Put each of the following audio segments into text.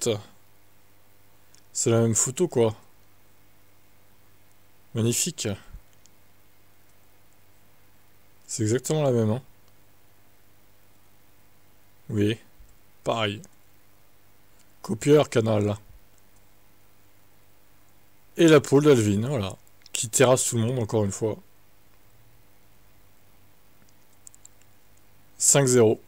fait. C'est la même photo, quoi. Magnifique. C'est exactement la même, hein. Oui, pareil. Copieur canal. Et la pole d'Alvin, voilà. Qui terrasse tout le monde, encore une fois. 5-0.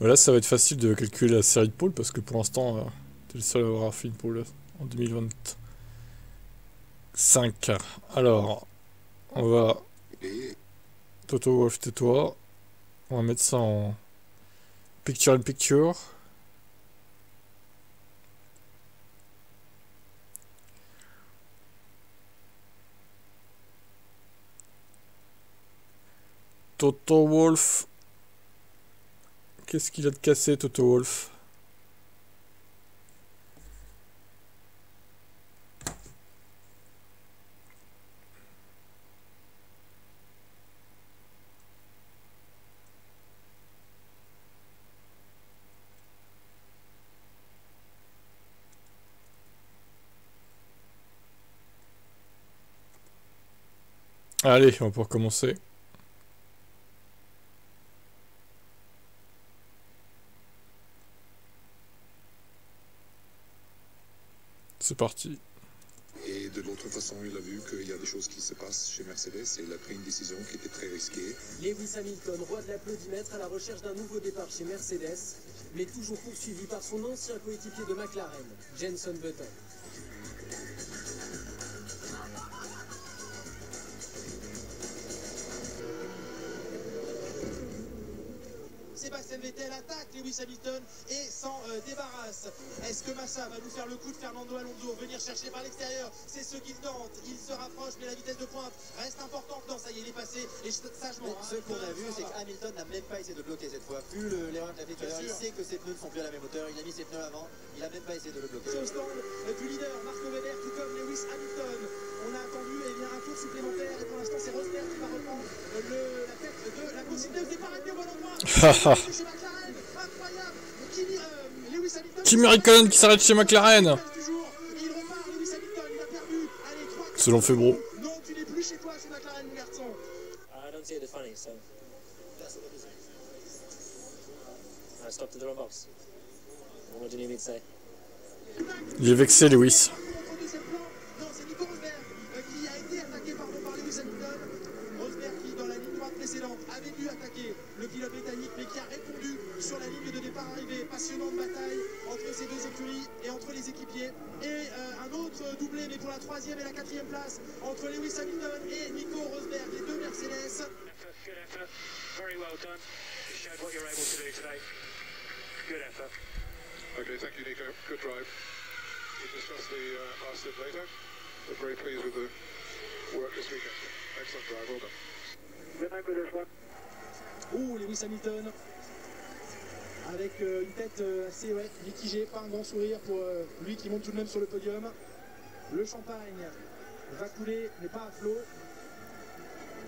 Voilà, ça va être facile de calculer la série de pôles parce que pour l'instant, t'es le seul à avoir fait une pôle en 2025. Alors, on va... Toto Wolff, tais-toi. On va mettre ça en picture in picture. Toto Wolff. Qu'est-ce qu'il a de cassé, Toto Wolff? Allez, on va pouvoir commencer. C'est parti. Et de l'autre façon, il a vu qu'il y a des choses qui se passent chez Mercedes et il a pris une décision qui était très risquée. Lewis Hamilton, roi de l'applaudimètre, à la recherche d'un nouveau départ chez Mercedes, mais toujours poursuivi par son ancien coéquipier de McLaren, Jenson Button. Sébastien Vettel attaque Lewis Hamilton et s'en débarrasse. Est-ce que Massa va nous faire le coup de Fernando Alonso, venir chercher par l'extérieur? C'est ce qu'il tente, il se rapproche mais la vitesse de pointe reste importante. Non, ça y est, il est passé et sagement. Ce qu'on a vu, c'est qu'Hamilton n'a même pas essayé de bloquer cette fois. Vu l'erreur qu'il a fait tout à l'heure, il sait que ses pneus ne sont plus à la même hauteur, il a mis ses pneus avant, il a même pas essayé de le bloquer. Au stand du leader, Marco Weber, tout comme Lewis Hamilton. On a attendu un tour supplémentaire et pour l'instant c'est Rosberg qui va reprendre la tête de la course. Il ne départ à au bon endroit. Chez McLaren, incroyable. Lewis Hamilton. Kimi Raikkonen qui s'arrête chez McLaren. Il repart, Lewis Hamilton, il a perdu. Allez, 3 Selon Febro. Non, tu n'es plus chez toi chez McLaren, mon garçon. I don't see it funny, so I stopped at the wrong box. What do you need me to say? Il est vexé, Lewis. Non, c'est Nico Rosberg qui a été attaqué par Lewis Hamilton. Rosberg qui, dans la ligne droite précédente, avait dû attaquer le pilote britannique, mais qui a répondu sur la ligne de départ arrivée. Passionnante bataille entre ces deux écuries et entre les équipiers. Et un autre doublé, mais pour la 3e et la 4e place, entre Lewis Hamilton et Nico Rosberg, les deux Mercedes. Good effort. Very well done. You showed what you're able to do today. Good effort. Okay, thank you, Nico. Good drive. We'll discuss the last stint later. We're very pleased with the work this weekend. Excellent drive, well done. Good night with this one. Oh, Lewis Hamilton avec une tête assez mitigée, pas un grand sourire pour lui qui monte tout de même sur le podium. Le champagne va couler, mais pas à flot.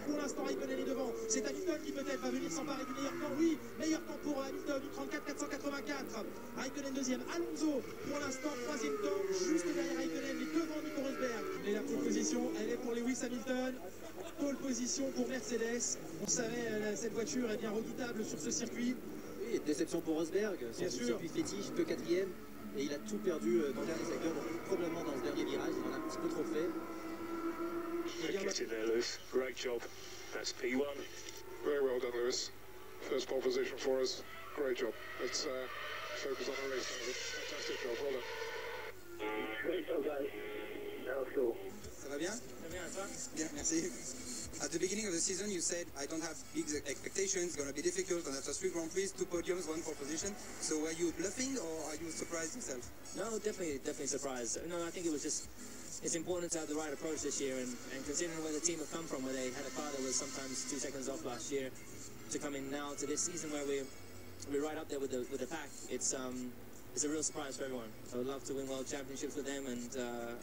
Pour l'instant, Raikkonen est devant. C'est Hamilton qui peut-être va venir s'emparer du meilleur temps. Oui, meilleur temps pour Hamilton, du 34,484. Raikkonen deuxième. Alonso, pour l'instant, 3e temps, juste derrière Raikkonen, mais devant Nico Rosberg. Et la pole position, elle est pour Lewis Hamilton. Pole position pour Mercedes. On savait, cette voiture est bien redoutable sur ce circuit. Oui, déception pour Rosberg, Bien son sûr. circuit fétiche, que 4e, et il a tout perdu dans le dernier secteur, donc probablement dans ce dernier virage, il en a un petit peu trop fait. Good get in there, Lewis. Great job. That's P1. Very well done, Lewis. First pole position for us. Great job. Let's focus on the race. Fantastic job. Well done. Great job, guys. That was cool. Ça va bien? Bien, merci. At the beginning of the season, you said, I don't have big expectations, it's going to be difficult, and after 3 Grand Prix, 2 podiums, 1 pole position. So were you bluffing, or are you surprised yourself? No, definitely surprised. No, I think it was just, it's important to have the right approach this year, and considering where the team have come from, where they had a car that was sometimes 2 seconds off last year, to come in now to this season where we're right up there with the pack, it's a real surprise for everyone. I would love to win world championships with them, and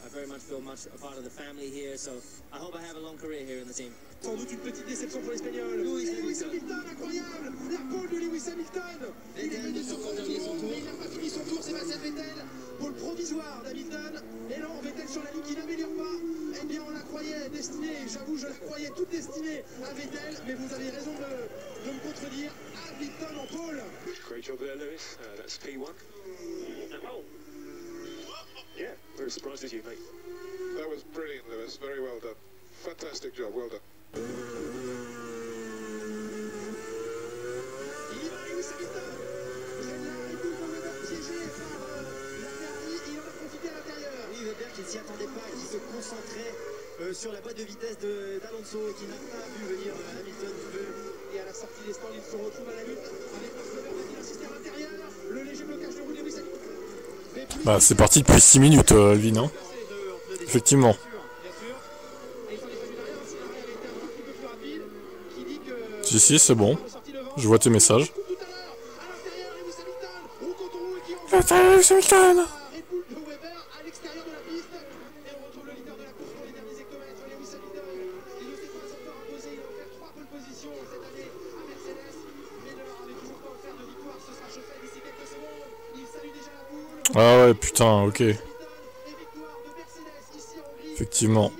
I very much feel a part of the family here, so I hope I have a long career here in the team. Sans doute une petite déception pour l'Espagnol. Lewis Hamilton, incroyable. La pole de Lewis Hamilton. Il est venu sur son dernier Hamilton. Et non, Vettel sur la ligne qui n'améliore pas. Eh bien, on la croyait destinée, j'avoue, je la croyais toute destinée à Vettel, mais vous avez raison de me contredire. Hamilton en pôle. Great job there, Lewis. That's P1. Yeah, very surprised as you, mate. That was brilliant, Lewis. Very well done. Fantastic job. Well done. Il y va, Lewis Hamilton. Près de la Red Bull pour le faire piéger par la Ferrari. Il en a profité à l'intérieur. Oui, Weber qui ne s'y attendait pas, qui se concentrait sur la boîte de vitesse d'Alonso et qui n'a pas vu venir Hamilton du feu. Et à la sortie des stands, il se retrouve à la lutte avec Marc Webber qui insiste à l'intérieur. Le léger blocage de roue de Lewis Hamilton. Bah, c'est parti depuis 6 minutes, Alvin, hein. Effectivement. Si, c'est bon. Je vois tes messages. Lewis Hamilton. Ah ouais, putain, ok. Effectivement.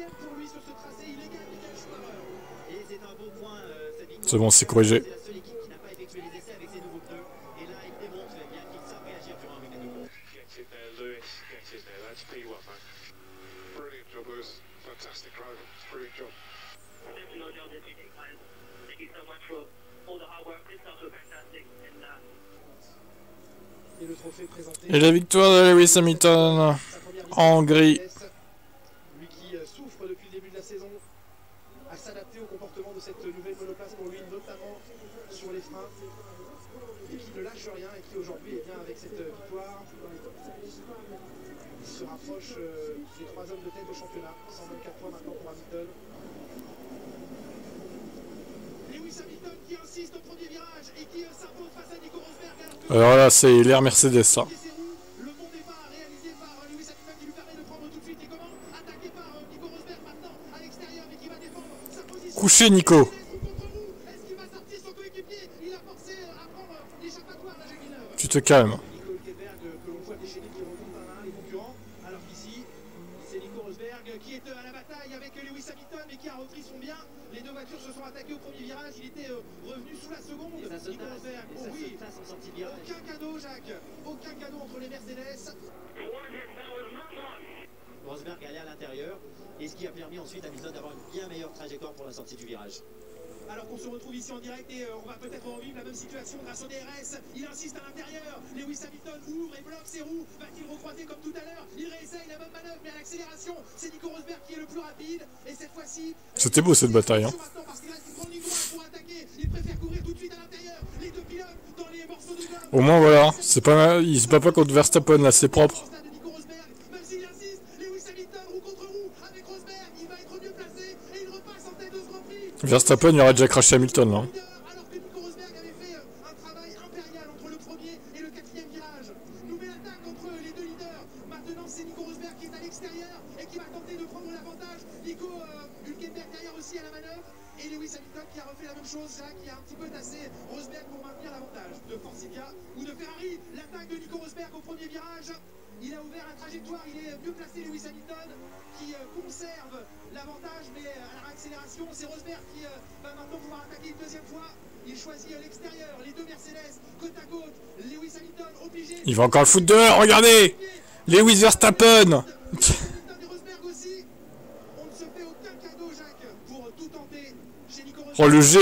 C'est bon, c'est corrigé. Et la victoire de Lewis Hamilton en Hongrie. Lui qui souffre depuis le début de la saison à s'adapter au comportement de cette nouvelle monoplace pour lui, notamment sur les freins, et qui ne lâche rien et qui aujourd'hui est bien avec cette victoire. Il se rapproche des 3 hommes de tête au championnat, 124 points maintenant pour Hamilton. Lewis Hamilton qui insiste au premier virage et qui s'impose face à Nico Rosberg. Alors là, c'est l'air Mercedes, ça. Le bon départ réalisé par Lewis Hamilton qui lui permet de prendre tout de suite les commandes, attaqué par Nico Rosberg maintenant à l'extérieur mais qui va défendre sa position. Couché, Nico. Est-ce qu'il va sortir son coéquipier? Il a forcé à prendre l'échappatoire là, Jacques Villeneuve. Tu te calmes. Nico Hülkenberg que l'on voit déchaîner qui remonte un à un les concurrents, alors qu'ici c'est Nico Rosberg qui est à la bataille avec Lewis Hamilton mais qui a repris son bien. Les deux voitures se sont attaquées au premier virage, il était revenu sous la seconde. Nico Rosberg, oh oui, aucun cadeau Jacques, aucun cadeau entre les Mercedes. Rosberg allait à l'intérieur, et ce qui a permis ensuite à Hamilton d'avoir une bien meilleure trajectoire pour la sortie du virage. Alors qu'on se retrouve ici en direct et on va peut-être revivre la même situation grâce au DRS. Il insiste à l'intérieur. Lewis Hamilton ouvre et bloque ses roues. Va-t-il recroiser comme tout à l'heure? Il réessaye la même manœuvre, mais à l'accélération, c'est Nico Rosberg qui est le plus rapide. Et cette fois-ci, c'était beau cette bataille, hein. Il préfère couvrir tout de suite à l'intérieur. Les deux pilotes dans les morceaux de gomme. Au moins, voilà. C'est pas, il se bat pas contre Verstappen, là, c'est propre. Même s'il insiste, Lewis Hamilton roue contre roue avec Rosberg. Il va être mieux placé et il repasse en tête de ce Grand Prix. Verstappen, il aurait déjà craché Hamilton, là. Alors que Nico Rosberg avait fait un travail impérial entre le premier et le quatrième virage. Nouvelle attaque entre les deux leaders. Maintenant, c'est Nico Rosberg qui est à l'extérieur et qui va tenter de prendre l'avantage. Nico Hülkenberg derrière aussi à la manœuvre. Et Lewis Hamilton qui a refait la même chose, là, qui a un petit peu tassé Rosberg pour maintenir l'avantage de Forcidia ou de Ferrari. L'attaque de Nico Rosberg au premier virage. Il a ouvert la trajectoire, il est mieux placé Lewis Hamilton qui conserve l'avantage, mais à la réaccélération, c'est Rosberg qui va maintenant pouvoir attaquer une deuxième fois. Il choisit l'extérieur, les deux Mercedes côte à côte. Lewis Hamilton obligé. Il va encore le foutre dehors, regardez. Lewis Verstappen. Oh le G.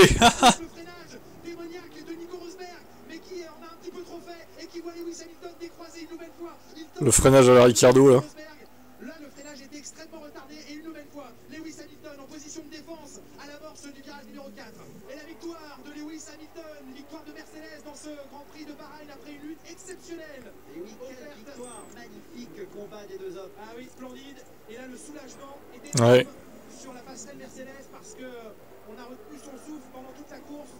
Le freinage à la Ricciardo là. Là le freinage était extrêmement retardé et une nouvelle fois Lewis Hamilton en position de défense à l'amorce du virage numéro 4. Et la victoire de Lewis Hamilton, victoire de Mercedes dans ce Grand Prix de Bahreïn après une lutte exceptionnelle. Et oui, quelle victoire, magnifique combat des deux hommes. Ah oui, splendide. Et là le soulagement était sur la passerelle Mercedes parce que on a retenu son souffle pendant toute la course.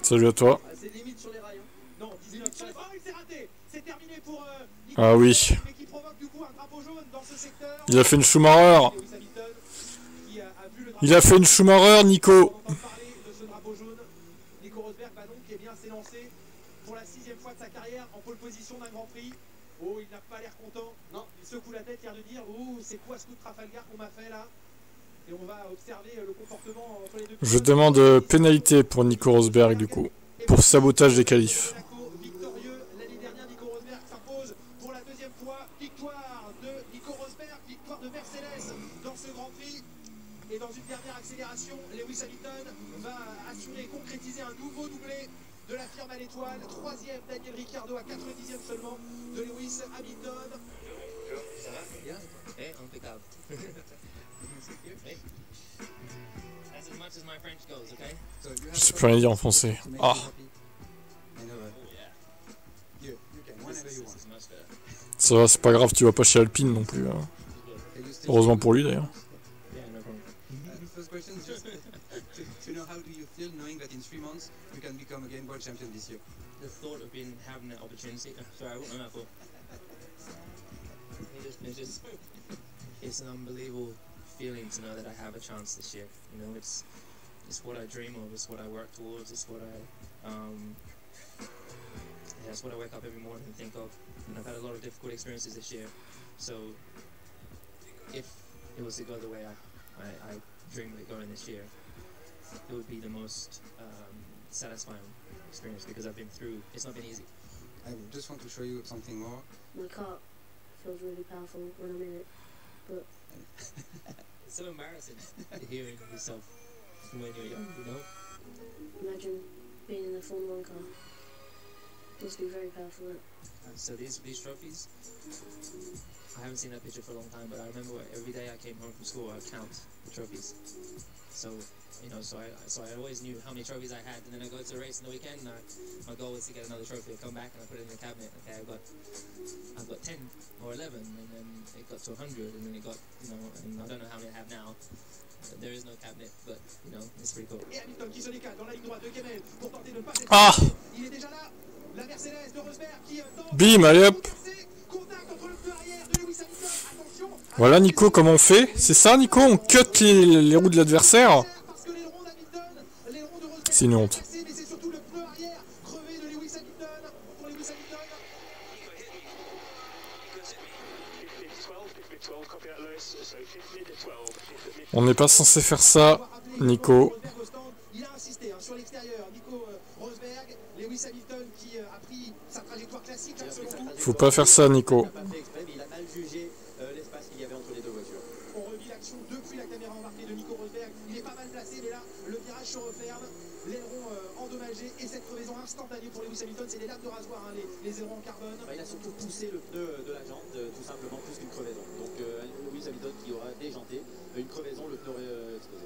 Salut à toi. C'est limite sur les rails. Non, 19 sur les... Oh, il s'est raté. C'est terminé pour ah oui. Mais qui provoque du coup un drapeau jaune dans ce secteur. Il a fait une Schumacher. Il a fait une Schumacher, Nico. Nico Rosberg va donc bien pole position d'un Grand Prix. Oh, il n'a pas l'air content. Non, il secoue la tête, l'air de dire oh, c'est quoi ce coup de Trafalgar qu'on m'a fait là? Et on va observer le comportement entre les deux. Je demande pénalité pour Nico Rosberg du coup, pour sabotage des qualifs. Victorieux l'année dernière, Nico Rosberg s'impose pour la deuxième fois. Victoire de Nico Rosberg, victoire de Mercedes dans ce Grand Prix. Et dans une dernière accélération, Lewis Hamilton va assurer, concrétiser un nouveau doublé de la firme à l'étoile. Troisième, Daniel Ricciardo à 90e seulement de Lewis Hamilton. Ça va? Bien. Eh, impeccable. That's as much as my French goes, okay? Je sais plus rien dire en français. Ah, ça va, c'est pas grave, tu vas pas chez Alpine non plus. Hein. Heureusement pour lui d'ailleurs. Yeah, no problem. First question is just to know how do you feel knowing that in 3 months you can become again world champion this year? The thought of having that opportunity. Sorry, I wouldn't know that for. It's an unbelievable feeling to know that I have a chance this year. You know, it's what I dream of. It's what I work towards. It's what it's what I wake up every morning and think of. And I've had a lot of difficult experiences this year. So if it was to go the way I dreamed of it going this year, it would be the most satisfying experience because I've been through. It's not been easy. I just want to show you something more. My car feels really powerful when I'm in it, but It's so embarrassing hearing yourself from when you're young, you know? imagine being in a Formula 1 car. Must be very powerful. So these trophies, I haven't seen that picture for a long time, but I remember every day I came home from school, I'd count the trophies. So, you know, so I always knew how many trophies I had, and then I go to a race in the weekend, and my goal was to get another trophy. I come back and I put it in the cabinet. Okay, I've got 10 or 11, and then it got to 100, and then it got, you know, and I don't know how many I have now. There is no cabinet, but you know, it's pretty cool. Et Hamilton qui se décale dans la ligne droite de Kemmel pour tenter de ne pas être. Ah, Il est déjà là. La Mercedes de Rosberg qui tente. bim, allez hop. Contact entre le pneu arrière de Lewis Hamilton. Attention. Voilà Nico, comment on fait? C'est ça Nico? On cut les roues de l'adversaire? Parce que l'aileron d'Hamilton, l'aileron de Rosberg. C'est une honte. Mais c'est surtout le pneu arrière crevé de Lewis Hamilton pour Lewis Hamilton. On n'est pas censé faire ça, Nico. Il a insisté sur l'extérieur. Nico Rosberg, Lewis Hamilton qui a pris sa trajectoire classique. Faut pas faire ça, Nico. Il a mal jugé l'espace qu'il y avait entre les deux voitures. On revit l'action depuis la caméra embarquée de Nico Rosberg. Il est pas mal placé, mais là, le virage se referme. L'aileron endommagé et cette crevaison instantanée pour Lewis Hamilton, c'est des lames de rasoir, hein, les ailerons en carbone. Il a surtout poussé le pneu de la jante, tout simplement, plus qu'une crevaison. Donc Lewis Hamilton qui aura déjanté, une crevaison, le pneu aurait explosé.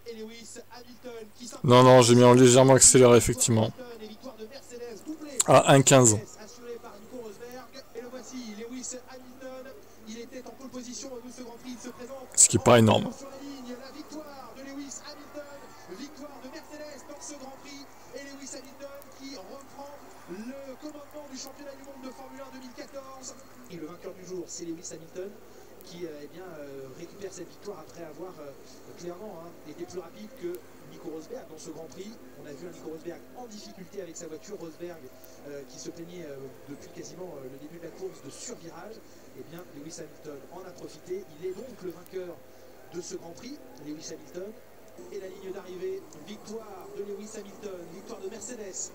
Et Lewis Hamilton qui Non, non, j'ai mis en légèrement accéléré, effectivement. et victoire de Mercedes doublée. À 1,15. Assuré par Nico Rosberg. Et le voici, Lewis Hamilton. Il était en pole position de ce Grand Prix. Il se présente. Ce qui est pas énorme. Sur la ligne, la victoire de Lewis Hamilton. Victoire de Mercedes dans ce Grand Prix. Et Lewis Hamilton qui reprend le commandement du championnat du monde de Formule 1 2014. Et le vainqueur du jour, c'est Lewis Hamilton qui récupère cette victoire après avoir clairement été plus rapide que Nico Rosberg dans ce Grand Prix. On a vu un Nico Rosberg en difficulté avec sa voiture. Rosberg qui se plaignait depuis quasiment le début de la course de survirage. Eh bien, Lewis Hamilton en a profité. Il est donc le vainqueur de ce Grand Prix, Lewis Hamilton. Et la ligne d'arrivée, victoire de Lewis Hamilton, victoire de Mercedes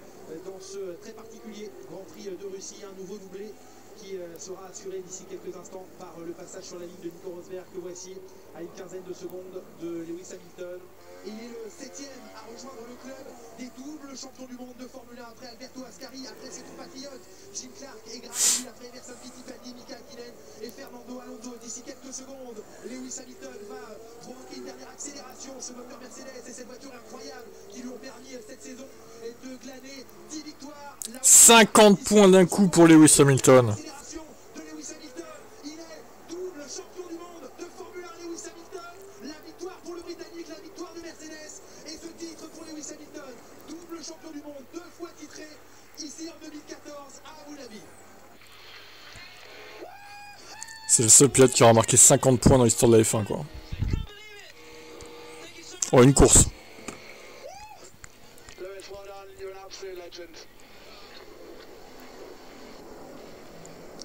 dans ce très particulier Grand Prix de Russie, un nouveau doublé qui sera assuré d'ici quelques instants par le passage sur la ligne de Nico Rosberg que voici à une quinzaine de secondes de Lewis Hamilton. Et il est le 7e à rejoindre le club des doubles champions du monde de Formule 1 après Alberto Ascari, après ses compatriotes Jim Clark et Graham Hill, après Emerson Fittipaldi, Mika Hakkinen et Fernando Alonso. D'ici quelques secondes, Lewis Hamilton va provoquer une dernière accélération. Ce moteur Mercedes et cette voiture incroyable qui lui ont permis cette saison de glaner 10 victoires. 50 points d'un coup pour Lewis Hamilton. Accélération de Lewis Hamilton. Il est double champion du monde de Formule 1. Lewis Hamilton. La victoire pour le Britannique, la victoire de Mercedes. Et ce titre pour Lewis Hamilton. Double champion du monde, 2 fois titré. Ici en 2014 à Abu Dhabi. C'est le seul pilote qui aura marqué 50 points dans l'histoire de la F1, quoi. Oh, une course. Lewis, well done. You're an absolute legend.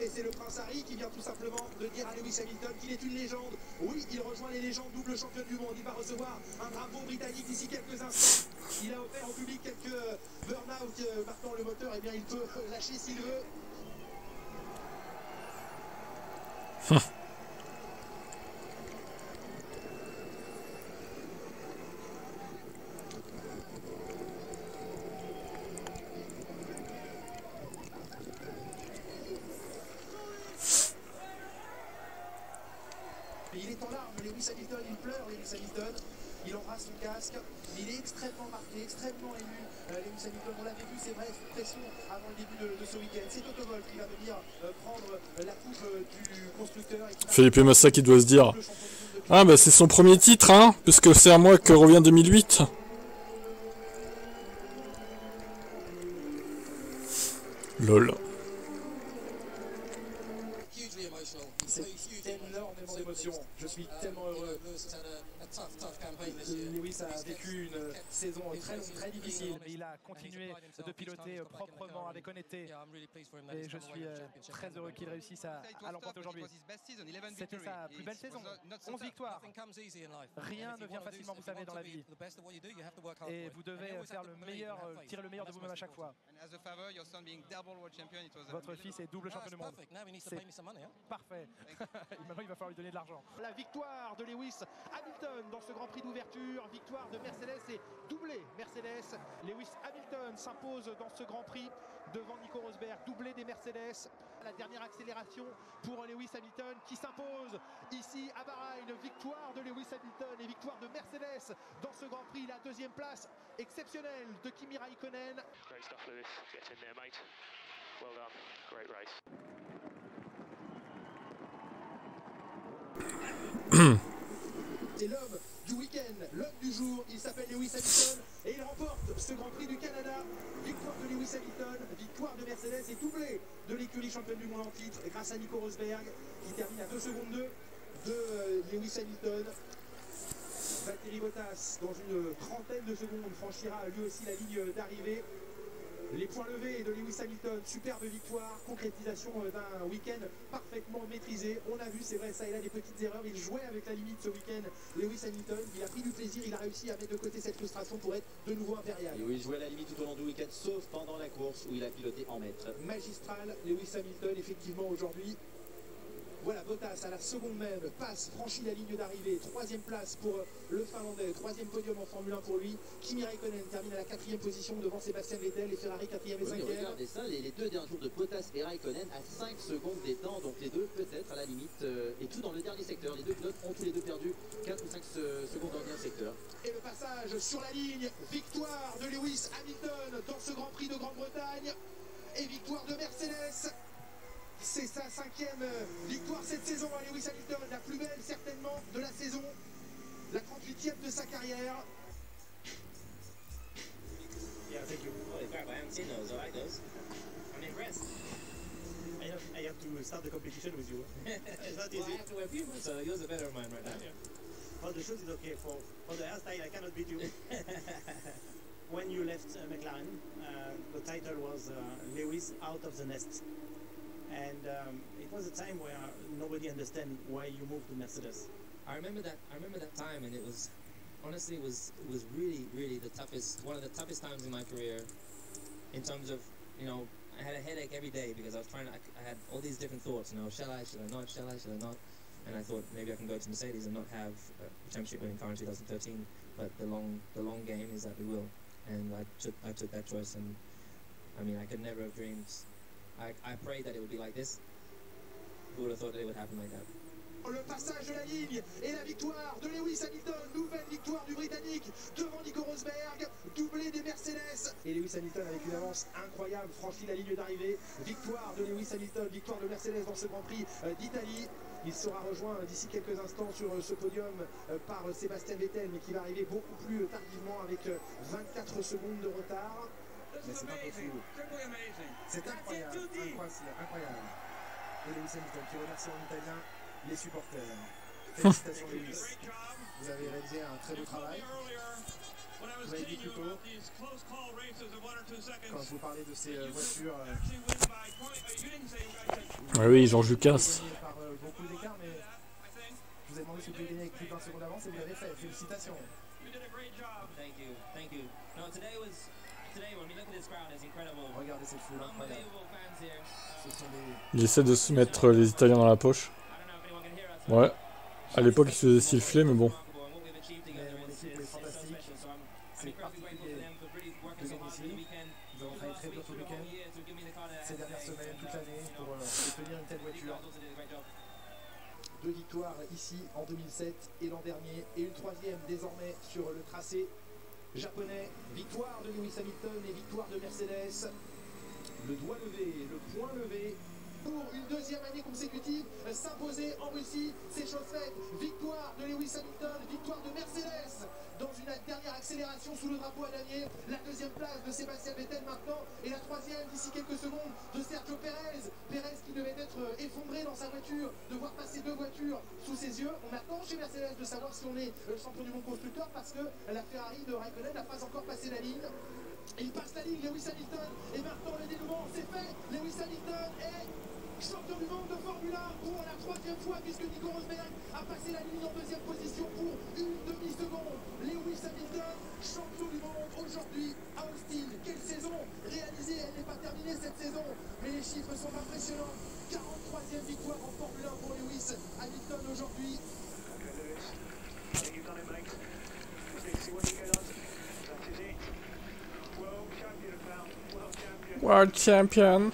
Et c'est le prince Harry qui vient tout simplement de dire à Lewis Hamilton qu'il est une légende. Oui, il rejoint les légendes, double champion du monde. Il va recevoir un drapeau britannique d'ici quelques instants. Il a offert au public quelques burn-out. Maintenant, le moteur, eh bien, il peut lâcher s'il veut. Il est en larmes, Lewis Hamilton, il pleure, Lewis Hamilton, il embrasse son casque, il est extrêmement marqué, extrêmement ému. Lewis Hamilton, on l'avait vu, c'est vrai, sous pression avant le début de ce week-end. C'est Toto Wolff qui va venir prendre la coupe du constructeur. Felipe Massa qui doit se dire « Ah bah c'est son premier titre, hein, puisque c'est à moi que revient 2008 ». Lol. C'est énormément d'émotions. Je suis tellement heureux. Lewis a vécu une saison très longue, très difficile. Mais il a continué de piloter proprement, avec honnêteté. Et je suis très heureux qu'il réussisse à l'emporter aujourd'hui. C'était sa plus belle saison. 11 victoires. Rien ne vient facilement, vous savez, dans la vie. Et vous devez faire le meilleur, tirer le meilleur de vous-même à chaque fois. Votre fils est double champion du monde. C'est parfait. Maintenant, il va falloir lui donner de l'argent. La victoire de Lewis Hamilton dans ce Grand Prix d'ouverture, victoire de Mercedes et doublé Mercedes. Lewis Hamilton s'impose dans ce Grand Prix devant Nico Rosberg, doublé des Mercedes. La dernière accélération pour Lewis Hamilton qui s'impose ici à Bahreïn. Victoire de Lewis Hamilton et victoire de Mercedes dans ce Grand Prix. La deuxième place exceptionnelle de Kimi Raikkonen. Great stuff, Lewis. Get in there, mate. Well done. Great race. C'est l'homme du week-end, l'homme du jour, il s'appelle Lewis Hamilton et il remporte ce Grand Prix du Canada. Victoire de Lewis Hamilton, victoire de Mercedes et doublé de l'écurie championne du monde en titre grâce à Nico Rosberg qui termine à 2 secondes 2 de Lewis Hamilton. Valtteri Bottas, dans une trentaine de secondes, franchira lui aussi la ligne d'arrivée. Les points levés de Lewis Hamilton, superbe victoire, concrétisation d'un week-end parfaitement maîtrisé. On a vu, c'est vrai, ça et là des petites erreurs. Il jouait avec la limite ce week-end, Lewis Hamilton. Il a pris du plaisir, il a réussi à mettre de côté cette frustration pour être de nouveau impérial. Et oui, il jouait à la limite tout au long du week-end, sauf pendant la course où il a piloté en maître. Magistral, Lewis Hamilton, effectivement, aujourd'hui. Voilà, Bottas à la seconde même passe, franchit la ligne d'arrivée. 3e place pour le Finlandais, 3e podium en Formule 1 pour lui. Kimi Raikkonen termine à la 4e position devant Sébastien Vettel et Ferrari 4e et 5e. Oui, regardez ça, les 2 derniers tours de Bottas et Raikkonen à 5 secondes des temps, donc les deux peut-être à la limite, et tout dans le dernier secteur. Les deux pilotes ont tous les deux perdu 4 ou 5 secondes dans le dernier secteur. Et le passage sur la ligne, victoire de Lewis Hamilton dans ce Grand Prix de Grande-Bretagne et victoire de Mercedes. C'est sa 5e victoire cette saison à Lewis Hamilton, la plus belle certainement de la saison, la 38e de sa carrière. Yeah, thank you. Holy crap, I haven't seen those. I like those. I'm impressed. I have to start the competition with you. It's not easy. Well, I have to wear Pumas, so yours are better than mine right now. Yeah. For the shoes is okay. For the hairstyle, I cannot beat you. When you left McLaren, the title was Lewis out of the nest. And it was a time where nobody understood why you moved to Mercedes. I remember that time, and it was honestly it was really the toughest, one of the toughest times in my career, in terms of, you know, I had a headache every day because I had all these different thoughts, you know, should I not, and I thought maybe I can go to Mercedes and not have a championship winning car in 2013, but the long game is that we will, and I took that choice, and I mean I could never have dreamed. I prayed that it would be like this. Who would have thought that it would happen like that? Le passage de la ligne et la victoire de Lewis Hamilton, nouvelle victoire du Britannique devant Nico Rosberg, doublé des Mercedes. Et Lewis Hamilton avec une avance incroyable, franchit la ligne d'arrivée. Victoire de Lewis Hamilton, victoire de Mercedes dans ce Grand Prix d'Italie. Il sera rejoint d'ici quelques instants sur ce podium par Sébastien Vettel, mais qui va arriver beaucoup plus tardivement avec 24 secondes de retard. Mais c'est pas possible. C'est incroyable, incroyable. Et Lewis Hamilton qui remercie en italien les supporters. Félicitations Lewis. Vous avez réalisé un très beau travail. vous avez dit plus tôt, quand je vous parlais de ces voitures Ah oui, Georges Lucas. par beaucoup d'écart, mais je vous ai demandé si vous pouviez gagner avec plus de 20 secondes d'avance et vous l'avez fait. Félicitations. Thank you, thank you. No, today when we look at this crowd, it's incredible. Regardez cette foule incroyable. Unbelievable fans here. Ce sont des... Il essaie de se mettre les Italiens dans la poche. Ouais. À l'époque, il se faisait siffler, mais bon. l'équipe est fantastique. C'est particulier de gagner ici. Nous avons travaillé très dur tout le week-end, ces dernières semaines, toute l'année, pour obtenir une telle voiture. 2 victoires ici en 2007 et l'an dernier, et une 3e désormais sur le tracé japonais. Victoire de Lewis Hamilton et victoire de Mercedes. Le doigt levé, le point levé pour une 2e année consécutive, s'imposer en Russie, c'est chose faite. Victoire de Lewis Hamilton, victoire de Mercedes dans une dernière accélération sous le drapeau à damier. La 2e place de Sébastien Vettel maintenant, et la 3e d'ici quelques secondes de Sergio Pérez. Pérez qui devait être effondré dans sa voiture, de voir passer 2 voitures sous ses yeux. On attend chez Mercedes de savoir si on est champion du monde constructeur, parce que la Ferrari de Raikkonen n'a pas encore passé la ligne. Il passe la ligne, Lewis Hamilton, et maintenant le dénouement, c'est fait. Lewis Hamilton est champion du monde de Formule 1 pour la 3e fois, puisque Nico Rosberg a passé la ligne en 2e position pour une demi-seconde. Lewis Hamilton, champion du monde aujourd'hui à Austin. Quelle saison réalisée, elle n'est pas terminée cette saison, mais les chiffres sont impressionnants. 43e victoire en Formule 1 pour Lewis Hamilton aujourd'hui. World champion.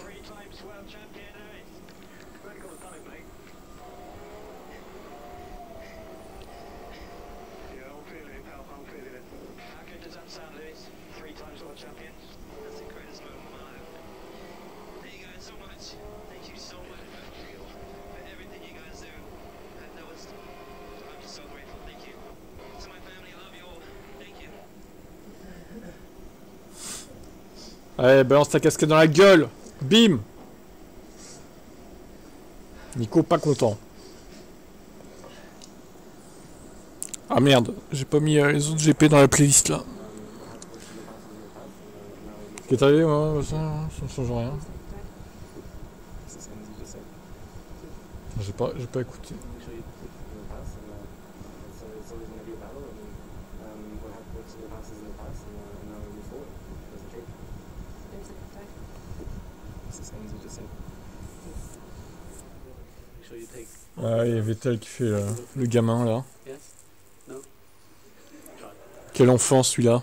Allez, balance ta casquette dans la gueule. Bim. Nico pas content. Ah merde, j'ai pas mis les autres GP dans la playlist là. Ce qui est arrivé, moi, ça ne change rien. J'ai pas écouté. Ah, il y a Vettel qui fait le gamin là. Quel enfant celui-là.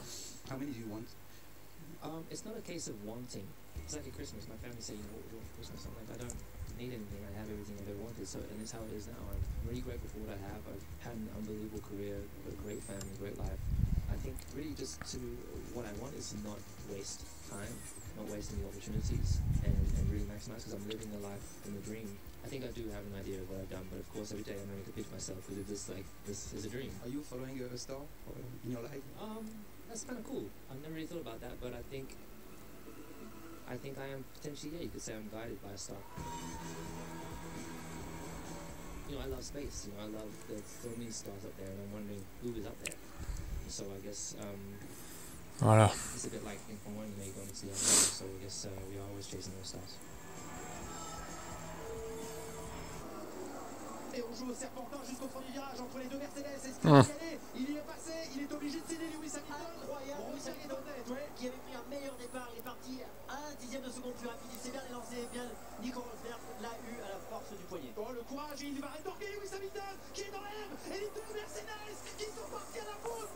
It's not a case of wanting. It's like at Christmas, my family say, you know, what do you want for Christmas? I'm like, I don't need anything. I have everything I've ever wanted. So, and it's how it is now. I'm really grateful for what I have. I've had an unbelievable career, a great family, great life. I think really just to what I want is to not waste time, not waste any opportunities, and really maximize, because I'm living the life and the dream. I think I do have an idea of what I've done, but of course every day I'm having to pitch myself because it's just like, this is a dream. Are you following a star in your life? That's kind of cool. I've never really thought about that, but I think I am potentially, yeah, you could say I'm guided by a star. You know, I love space, you know, there's so many stars up there, and I'm wondering who is up there. So I guess, voilà. It's a bit like in Formula 1, you know, you go and see others, so I guess we are always chasing those stars. Et on joue au serpentin jusqu'au premier virage entre les deux Mercedes. Est-ce qu'il va y aller? Il y est passé, il est obligé de céder Lewis Hamilton. Incroyable, Lewis Hamilton, qui avait pris un meilleur départ, il est parti à 1/10 de seconde plus rapide, il s'est bien lancé, bien Nico Rosberg l'a eu à la force du poignet. Oh le courage, il va rétorquer Lewis Hamilton qui est dans l'herbe, et les deux Mercedes qui sont partis à la pause.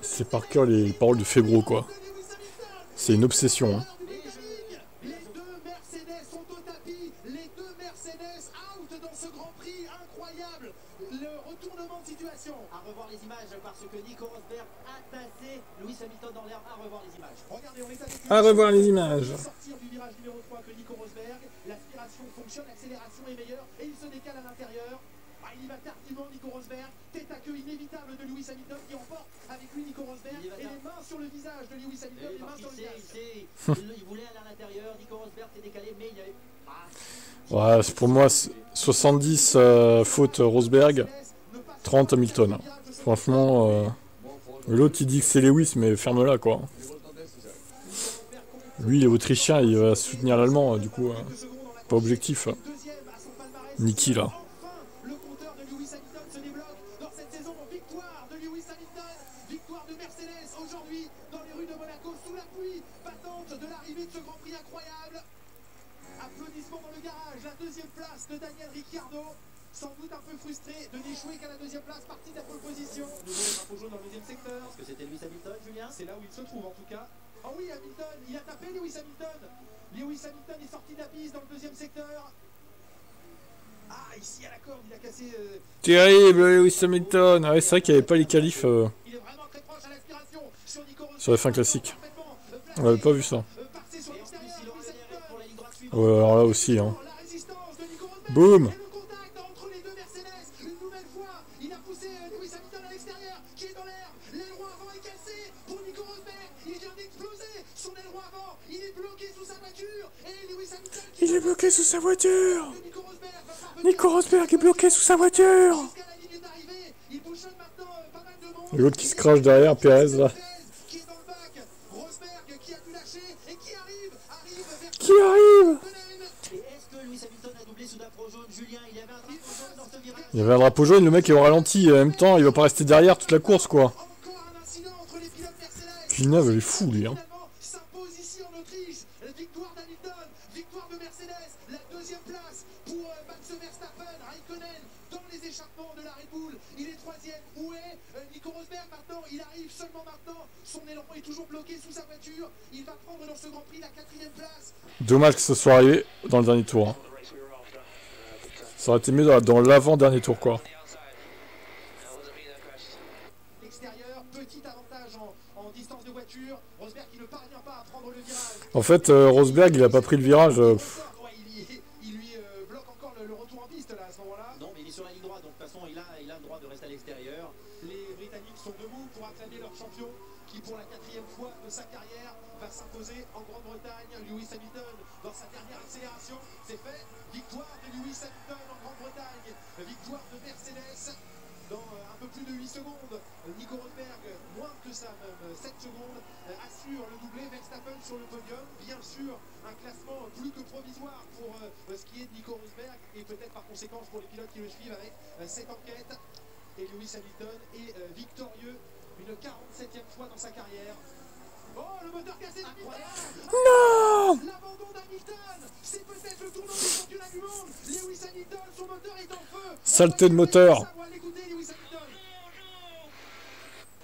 C'est par cœur les paroles de Febro quoi. C'est une obsession. Hein. Les deux Mercedes sont au tapis, les deux Mercedes out dans ce Grand Prix incroyable. Le retournement de situation. À revoir les images parce que Nico Rosberg a tassé Lewis Hamilton dans l'herbe. À revoir les images. Regardez, on est à revoir les images. Sortir du virage numéro 3 que Nico Rosberg. L'aspiration fonctionne, l'accélération est meilleure et il se décale à l'intérieur. Ah, il y va tardivement Nico Rosberg. Tête à queue inévitable de Lewis Hamilton qui emporte avec lui Nico Rosberg et les mains sur le visage de Lewis Hamilton. Les mains sur le visage. Il voulait aller à l'intérieur. Nico Rosberg s'est décalé, mais il y avait. Ouais, pour moi, 70 faute Rosberg, 30 Hamilton. Franchement, L'autre il dit que c'est Lewis, mais ferme-la quoi. Lui, il est autrichien, il va soutenir l'allemand, du coup, pas objectif. Niki là. Le compteur de Lewis Hamilton se débloque dans cette saison. Victoire de Lewis Hamilton, victoire de Mercedes aujourd'hui dans les rues de Monaco sous la pluie battante de l'arrivée de ce Grand Prix incroyable. Applaudissements dans le garage, la deuxième place de Daniel Ricciardo. Sans doute un peu frustré de n'échouer qu'à la deuxième place, partie de la pole position. Nouveau drapeau jaune dans le deuxième secteur. Est-ce que c'était Lewis Hamilton, Julien? C'est là où il se trouve en tout cas. Oh oui, Hamilton, il a tapé Lewis Hamilton. Lewis Hamilton est sorti de la piste dans le deuxième secteur. Ah, ici à la corde, il a cassé... Terrible, Lewis Hamilton. Ah ouais, c'est vrai qu'il n'y avait pas les qualifs Il est vraiment très proche à l'aspiration sur Nico Rosberg. sur la fin classique. On n'avait pas vu ça. Ouais, alors là aussi, hein. Boum. Il a poussé Lewis Hamilton à l'extérieur, qui est dans l'air. L'aileron avant est cassé pour Nico Rosberg. Il vient d'exploser son aileron avant. Il est bloqué sous sa voiture. Et Lewis Hamilton... Il est bloqué sous sa voiture. Nico Rosberg est bloqué sous sa voiture. L'autre qui se crache derrière, Perez là. Qui arrive? Il y avait un drapeau jaune, le mec est au ralenti, en même temps il va pas rester derrière toute la course quoi. Villeneuve il est fou lui hein. S'impose ici en Autriche, victoire d'Hamilton, victoire de Mercedes, la deuxième place pour Max Verstappen, Raikkonen dans les échappements de la Red Bull, il est troisième. Où est Nico Rosberg maintenant? Il arrive seulement maintenant, son aileron est toujours bloqué sous sa voiture, il va prendre dans ce Grand Prix la quatrième place. Dommage que ce soit arrivé dans le dernier tour. Hein. Ça aurait été mieux dans l'avant-dernier tour quoi. L'extérieur, petit avantage en distance de voiture, Rosberg qui ne parvient pas à prendre le virage. En fait, Rosberg il a pas pris le virage. Il lui bloque encore le retour en piste là à ce moment-là. Non, mais il est sur la ligne droite, donc de toute façon il a le droit de rester à l'extérieur. Les Britanniques sont debout pour acclamer leur champion qui pour la quatrième fois de sa carrière va s'imposer en Grande-Bretagne. Lewis Hamilton dans sa dernière accélération, c'est fait. Victoire de Lewis Hamilton en Grande-Bretagne, victoire de Mercedes dans un peu plus de 8 secondes. Nico Rosberg, moins que ça même, 7 secondes, assure le doublé. Verstappen sur le podium, bien sûr un classement plus que provisoire pour ce qui est de Nico Rosberg et peut-être par conséquence pour les pilotes qui le suivent avec cette enquête. Et Lewis Hamilton est victorieux une 47e fois dans sa carrière. Oh, le moteur cassé d'Hamilton! Non! L'abandon d'Hamilton! C'est peut-être le tournant du championnat du monde! Lewis Hamilton, son moteur est en feu! Saleté de moteur!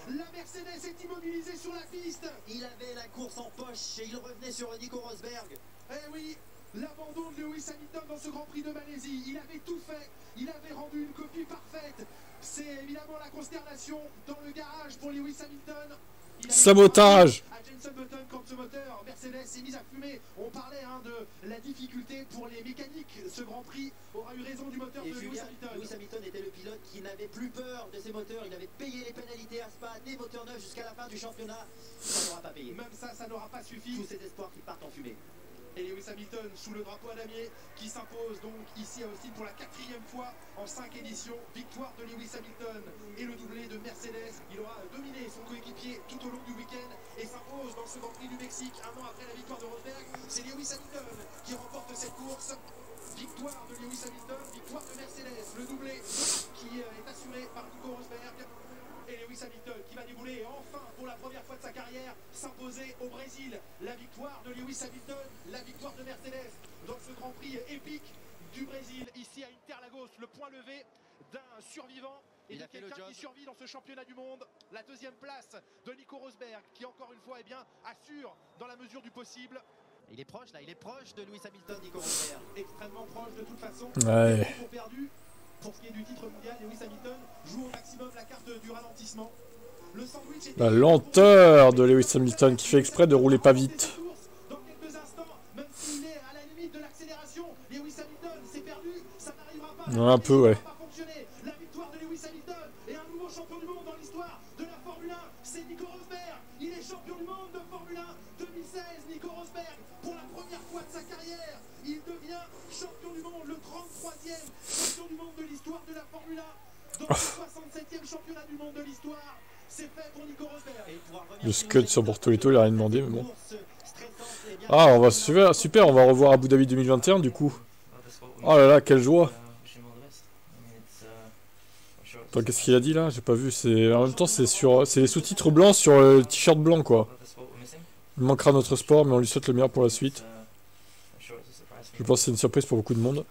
La Mercedes est immobilisée sur la piste! Il avait la course en poche et il revenait sur Nico Rosberg. Eh oui! L'abandon de Lewis Hamilton dans ce Grand Prix de Malaisie, il avait tout fait, il avait rendu une copie parfaite. C'est évidemment la consternation dans le garage pour Lewis Hamilton. Sabotage! À Jenson Button, quand ce moteur Mercedes s'est mis à fumer, on parlait de la difficulté pour les mécaniques. Ce Grand Prix aura eu raison du moteur de Lewis Hamilton. Lewis Hamilton était le pilote qui n'avait plus peur de ses moteurs. Il avait payé les pénalités à Spa, des moteurs neufs jusqu'à la fin du championnat. Ça n'aura pas payé. Même ça n'aura pas suffi. Tous ces espoirs qui partent en fumée. Et Lewis Hamilton sous le drapeau à damier qui s'impose donc ici à Austin pour la 4e fois en 5 éditions. Victoire de Lewis Hamilton et le doublé de Mercedes. Il aura dominé son coéquipier tout au long du week-end et s'impose dans ce Grand Prix du Mexique un an après la victoire de Rosberg. C'est Lewis Hamilton qui remporte cette course. Victoire de Lewis Hamilton, victoire de Mercedes, le doublé qui est assuré par Nico Rosberg. Et Lewis Hamilton qui va débouler et enfin pour la première fois de sa carrière s'imposer au Brésil. La victoire de Lewis Hamilton, la victoire de Mercedes dans ce Grand Prix épique du Brésil. Ici à Interlagos, le point levé d'un survivant et de quelqu'un qui survit dans ce championnat du monde. La deuxième place de Nico Rosberg qui encore une fois assure dans la mesure du possible. Il est proche là, il est proche de Lewis Hamilton, Nico Rosberg. Extrêmement proche de toute façon. Ouais. Perdu. Pour ce qui est du titre mondial, Lewis Hamilton joue au maximum la carte du ralentissement. Le sandwich est... La lenteur de Lewis Hamilton qui fait exprès de rouler pas vite. Dans quelques instants, même s'il est à la limite de l'accélération, Lewis Hamilton s'est perdu, ça n'arrivera pas. Un peu, ouais. La victoire de Lewis Hamilton et un nouveau champion du monde dans l'histoire de la Formule 1, c'est Nico Rosberg. Il est champion du monde de Formule 1 2016. Nico Rosberg, pour la première fois de sa carrière, il devient champion du monde, le 33e champion du monde de l'histoire de la Formule 1, dans le 67e championnat du monde de l'histoire. C'est fait pour Nico Rosberg. Le scud sur Bortoleto, il a rien demandé, mais bon. Ah, on va super, on va revoir Abu Dhabi 2021 du coup. Oh là là, quelle joie. Attends, qu'est-ce qu'il a dit là? J'ai pas vu. En même temps, c'est les sous-titres blancs sur le t-shirt blanc quoi. Il manquera notre sport, mais on lui souhaite le meilleur pour la suite. Je pense que c'est une surprise pour beaucoup de monde.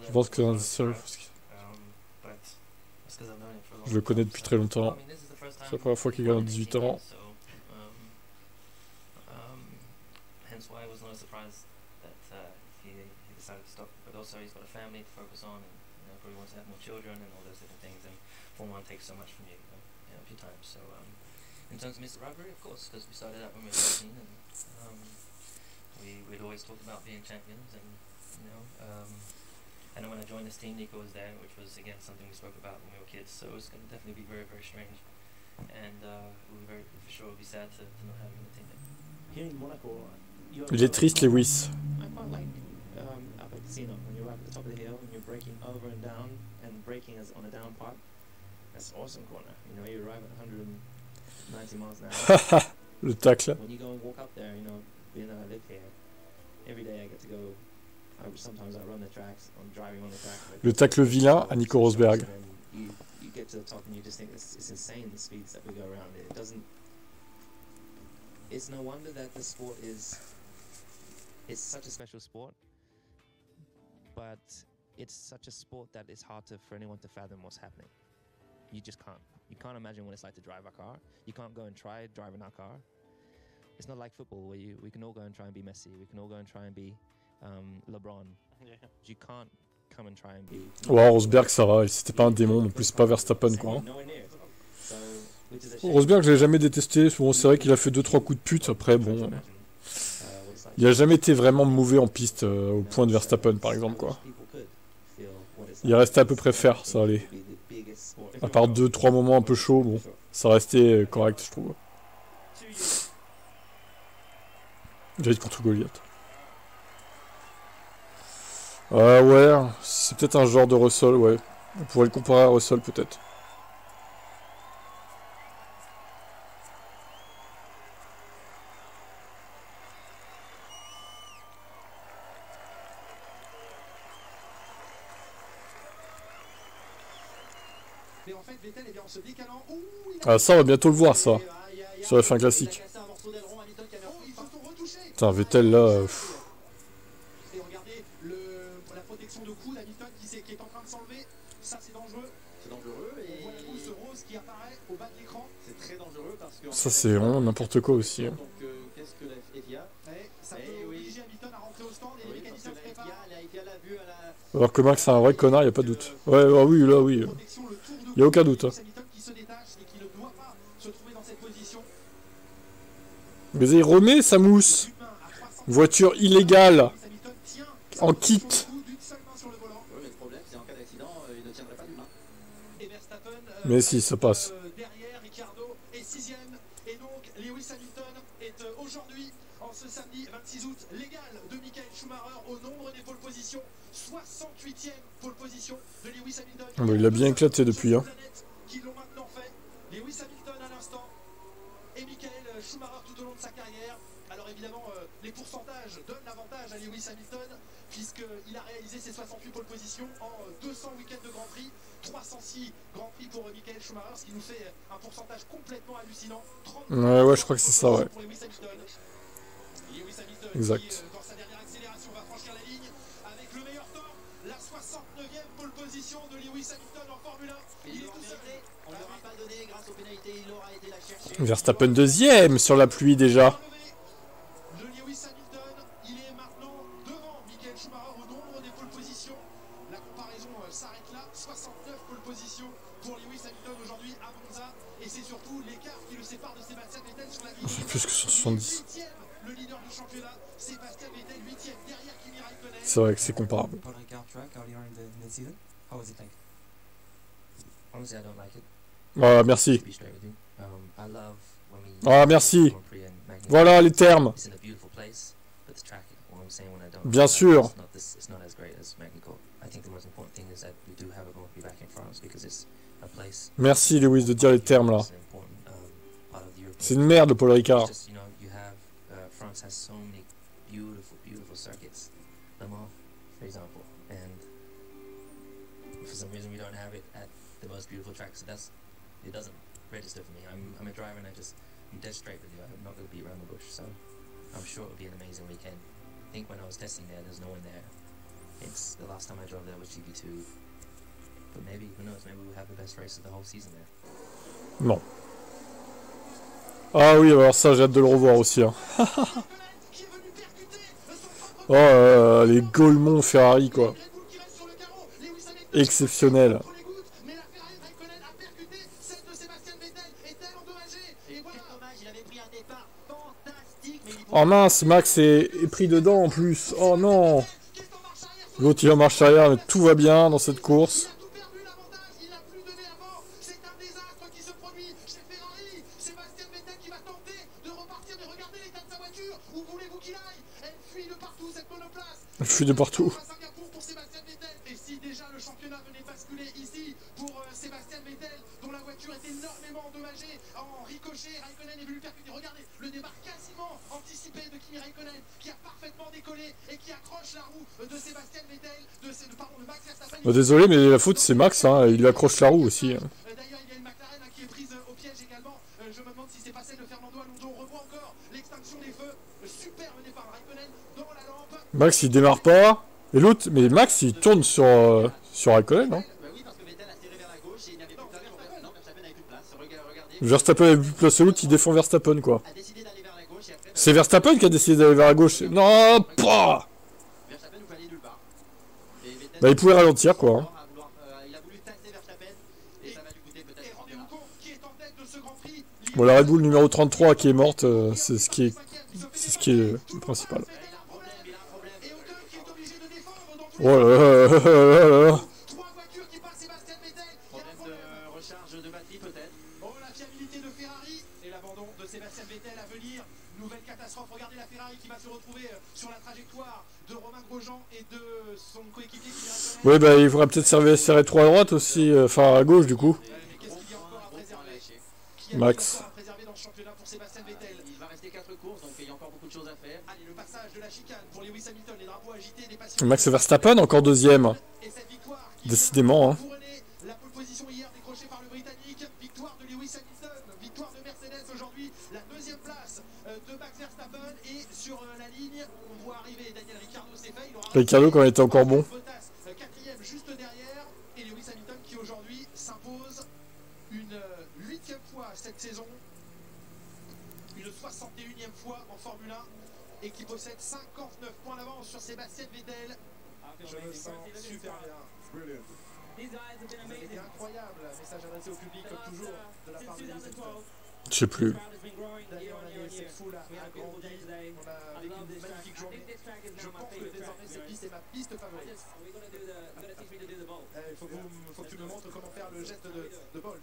Je pense que c'est un des seuls. Je le connais depuis très longtemps. C'est la première fois qu'il gagne à 18 ans. In terms of Mr. Rivalry, of course, because we started out when we were 13 and we'd always talked about being champions and, you know, I know when I joined this team, Nico was there, which was, again, something we spoke about when we were kids, so it's going to definitely be very, very strange. And for sure, it would be sad to not have him in the team. Here in Monaco, Il est triste, Lewis. I quite like up at Casino, when you're up at the top of the hill and you're braking over and down and braking as on a down part. That's awesome corner. You know, you arrive at 190 miles an hour. Le tacle. When you go and walk up there, you know, being that I live here, every day I get to go. Sometimes I run the tracks. I'm driving on the track. Le tacle vilain à Nico Rosberg. You get to the top and you just think it's insane the speeds that we go around. It doesn't. It's no wonder that the sport is. It's such a special sport, but it's such a sport that it's hard for anyone to fathom what's happening. You just can't. You can't imagine what it's like to drive a car. You can't go and try driving our car. It's not like football where we can all go and try and be Messi. We can all go and try and be LeBron. Yeah. You can't come and try and be. Ouais, Rosberg, ça va. C'était pas un démon, non plus c'est pas Verstappen quoi. Hein. Rosberg, je l'ai jamais détesté. Bon, c'est vrai qu'il a fait 2-3 coups de pute. Après, bon. Il a jamais été vraiment mauvais en piste au point de Verstappen par exemple quoi. Il est resté à peu près fair, ça allait. À part 2-3 moments un peu chauds, bon, ça restait correct je trouve. J'ai dit contre Goliath. Ouais, c'est peut-être un genre de Russell, ouais. On pourrait le comparer à Russell peut-être. Ah ça on va bientôt le voir ça. Sur la fin classique. Putain Vettel là... Et regardez la protection de coude d'Hamilton qui est en train de s'enlever. Ça c'est dangereux. C'est dangereux et... On voit la boule rose qui apparaît au bas de l'écran. C'est très dangereux parce que... Ça c'est vraiment n'importe quoi aussi. Hein. Donc qu'est-ce que la FIA... Ça peut obliger Hamilton à rentrer au stand et les mécaniciens se préparent. La FIA l'a vu à la... Alors que Max c'est un vrai connard, y a pas de doute. Ouais, ah oui, là oui. Y a aucun doute. Hein. Mais il remet sa mousse. Voiture illégale. En kit. Mais si, ça passe. Derrière, Ricciardo est 6ème. Et donc, Lewis Hamilton est aujourd'hui, en ce samedi 26 août, l'égal de Michael Schumacher au nombre des pole positions. 68e pole position de Lewis Hamilton. Bon, il a bien éclaté depuis. Hein. Qui l'ont maintenant fait. Lewis Hamilton à l'instant. Et Michael Schumacher tout au long de sa carrière. Alors évidemment, les pourcentages donnent l'avantage à Lewis Hamilton, puisqu'il a réalisé ses 68 pole positions en 200 week-ends de Grand Prix, 306 Grand Prix pour Michael Schumacher, ce qui nous fait un pourcentage complètement hallucinant. Ouais, je crois que c'est ça, ouais. Pour Lewis Hamilton. Lewis Hamilton exact. Qui, dans sa dernière accélération, va franchir la ligne avec le meilleur temps, la 69e pole position de Lewis Hamilton en Formule 1. Il est tout seul. On ne l'aura pas donné grâce aux pénalités, il aura été la chercher. Verstappen deuxième sur la pluie déjà. De Lewis Hamilton, il est maintenant devant Michael Schumacher au nombre des pole positions. La comparaison s'arrête là, 69 pole positions pour Lewis Hamilton aujourd'hui à Monza. Et c'est surtout l'écart qui le sépare de Sébastien Vettel sur la grille. Plus que 170. Le leader du championnat, Sébastien Vettel 8ème derrière Kimi Raikkonen. C'est vrai que c'est comparable. Ah, merci. Ah, merci. Voilà les termes. Bien sûr. Merci Lewis de dire les termes là. C'est une merde le Paul Ricard. Just, you know, you have France has so many beautiful circuits. Le Mans, for example, and for some reason we don't have it at the most beautiful track. So it doesn't register for me. I'm a driver and I'm dead straight with you. I'm not going to beat around the bush. So I'm sure it'll be an amazing weekend. I think when I was testing there's no one there. It's the last time I drove there was GP2. But maybe, who knows, maybe we'll have the best race of the whole season there. Non. Ah oui, alors ça, j'ai hâte de le revoir aussi. Hein. Oh, les Gaulmont Ferrari, quoi. Exceptionnel. Oh mince, Max est pris dedans en plus. Oh non. L'autre il en marche arrière, mais tout va bien dans cette course. Elle fuit de partout. Et si déjà le championnat venait basculer ici pour Sébastien Vettel, dont la voiture est énormément endommagée en ricochet, Raikkonen est venu percuter. Regardez le départ quasiment anticipé de Kimi Raikkonen qui a parfaitement décollé et qui accroche la roue de Sébastien Vettel, de Max Verstappen. Oh, désolé, mais la faute c'est Max, hein, il lui accroche la roue aussi. D'ailleurs, il y a une McLaren qui est prise au piège également. Je me demande si c'est pas celle de Fernando Alonso. On revoit encore l'extinction des feux. Superbe départ Raikkonen dans la lampe. Max il démarre pas. Et l'autre, mais Max il tourne sur Raikkonen, hein. Verstappen avait plus de place, l'autre il défend Verstappen quoi. C'est Verstappen qui a décidé d'aller vers la gauche. Non, pas. Bah il pouvait ralentir quoi. Hein. Bon, la Red Bull numéro 33 qui est morte, c'est ce qui est le principal. Oh là là là là là. Ouais bah il faudra peut-être serrer trop à droite aussi, enfin à gauche du coup. Max. Max Verstappen encore deuxième. Décidément hein. La pole position hier décrochée par le Britannique, victoire de Lewis Hamilton, victoire de Mercedes aujourd'hui, la deuxième place de Max Verstappen et sur la ligne on voit arriver Daniel Ricciardo, c'est fait, il aura Ricciardo quand il était encore bon. quatrième juste derrière et Lewis Hamilton qui aujourd'hui s'impose une 8e fois cette saison, une 61e fois en Formule 1 et qui possède 59 points d'avance sur Sébastien Vettel. Je me sens super bien. Brilliant. C'est incroyable, message adressé au public comme toujours de la part de Lewis Hamilton. Je sais plus. D'ailleurs, cette foule a grandi, on a vécu une magnifique journée. Je pense que désormais cette piste est ma piste favorite. Il faut que tu me montres comment faire le geste de Bolt.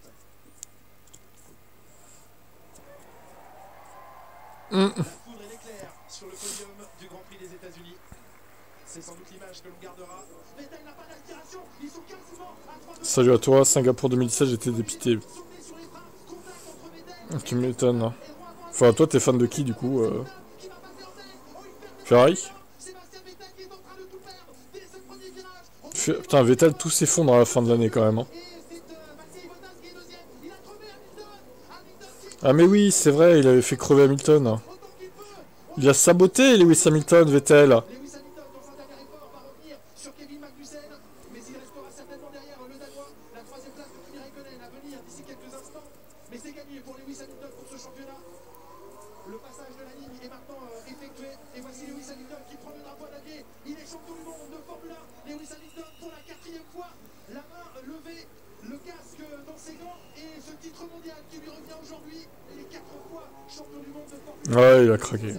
La foudre et l'éclair sur le podium du Grand Prix des États-Unis. C'est sans doute l'image que l'on gardera. Vettel n'a pas d'aspiration, ils sont quasiment à 3. Salut à toi, Singapour 2017, j'étais dépité. Tu m'étonnes. Hein. Enfin, toi, t'es fan de qui du coup Ferrari. Putain, Vettel, tout s'effondre à la fin de l'année quand même. Hein. Ah mais oui, c'est vrai, il avait fait crever Hamilton. Il a saboté Lewis Hamilton, Vettel. Ouais, il a craqué.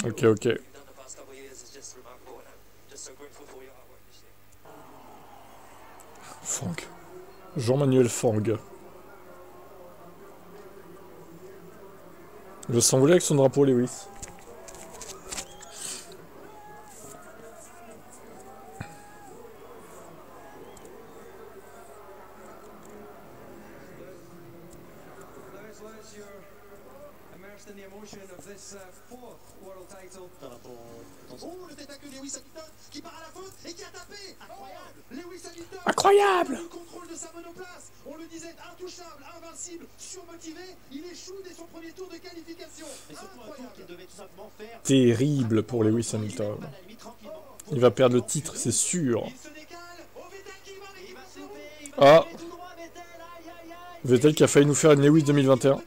Ok, ok. last couple of years is just remarkable, and I'm just so grateful for your hard work this year. Fang. Jean-Manuel Fang. Le sanglé avec son drapeau Lewis. Oh, le tête Lewis Hamilton qui part à la faute et qui a tapé. Incroyable. Lewis Hamilton. Incroyable. Le contrôle de sa monoplace. On le disait intouchable, invincible, surmotivé. Il échoue dès son premier tour de qualification. Incroyable. Terrible pour Lewis Hamilton. Il va perdre le titre, c'est sûr. Ah. Vettel qui a failli nous faire une Lewis 2021.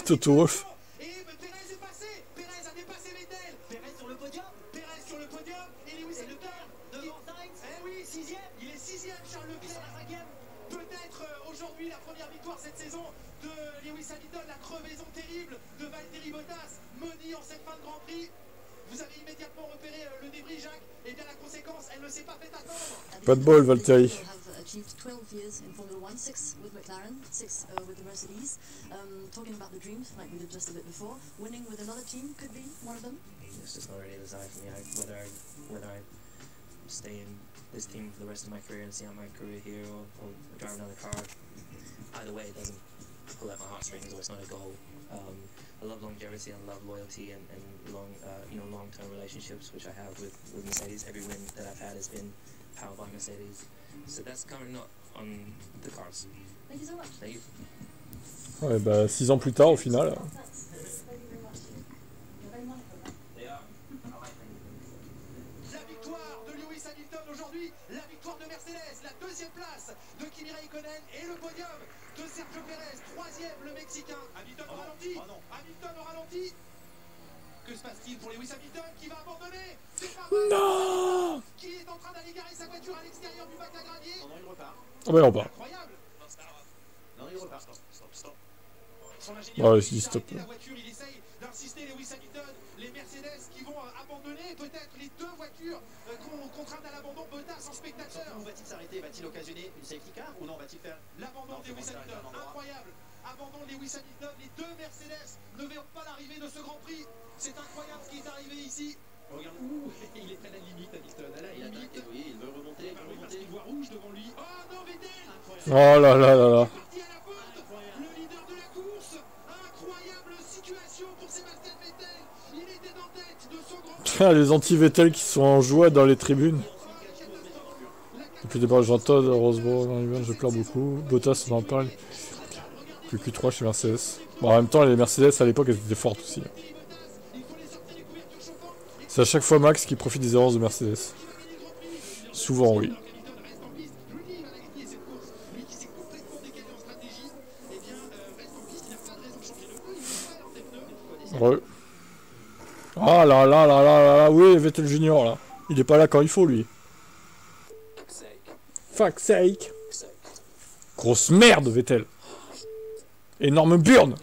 Toto Wolff. Et Perez est passé. Perez a dépassé Vettel. Perez sur le podium. Perez sur le podium. Et Lewis Hamilton devant Sainz. Eh oui, 6ème. Il est 6ème, Charles Leclerc. 5ème. Peut-être aujourd'hui la première victoire cette saison de Lewis Hamilton. La crevaison terrible de Valtteri Bottas. Maudit en cette fin de Grand Prix. Vous avez immédiatement repéré le débris, Jacques. Et bien la conséquence, elle ne s'est pas fait attendre. Pas de bol, Valtteri. Achieved 12 years in Formula 1, 6 with McLaren, 6 with the Mercedes. Talking about the dreams, like we did just a bit before, winning with another team could be one of them? It's just not really a desire for me. Whether I stay in this team for the rest of my career and see out my career here, or drive another car, either way, it doesn't pull at my heartstrings, or it's not a goal. I love longevity, I love loyalty, and long-term relationships, which I have with Mercedes. Every win that I've had has been powered by Mercedes. So that's currently not on the cards. Thank you so much. Thank you. Ouais, bah 6 ans plus tard au final. La victoire de Lewis Hamilton aujourd'hui, la victoire de Mercedes, la deuxième place de Kimi Raikkonen et le podium de Sergio Perez, troisième le Mexicain. Hamilton au ralenti. Hamilton au ralenti. Que se passe-t-il pour Lewis Hamilton qui va abandonner? C'est pas mal. Non. Qui est en train d'aller garer sa voiture à l'extérieur du bac à gravier? Non, il repart. Oh bah il repart. Incroyable. Non, il repart. Son Ah, ingénieur il se dit stop. la voiture, il essaye d'insister Lewis Hamilton, les Mercedes qui vont abandonner peut-être les deux voitures contraintes à l'abandon. Bottas en spectateur. Où va-t-il s'arrêter? Va-t-il occasionner une safety car ou non? Va-t-il faire l'abandon de Lewis Hamilton? Incroyable. Abandon de Lewis Hamilton. Les deux Mercedes ne verront pas l'arrivée de ce Grand Prix. C'est incroyable ce qui est arrivé ici. Regarde, il est près de la limite, Hamilton. Là, il attaque, oui, il veut remonter. Parce qu'il voit rouge devant lui. Oh non, Vettel. Oh là là là là. Parti à la faute. Le leader de la course. Incroyable situation pour Sébastien Vettel. Il était en tête de son Grand Prix. Ah, les anti-Vettel qui sont en joie dans les tribunes. Depuis le départ de Jean-Todt, Rosberg, dans l'hiver, je pleure beaucoup. Bottas, on en parle. Plus Q3 chez Mercedes. Bon, en même temps, les Mercedes à l'époque, elles étaient fortes aussi. C'est à chaque fois Max qui profite des erreurs de Mercedes. Souvent, oui. Ouais. Ah là là là là là là, oui, Vettel Junior là. Il est pas là quand il faut, lui. Fuck sake. Grosse merde, Vettel. Énorme burn.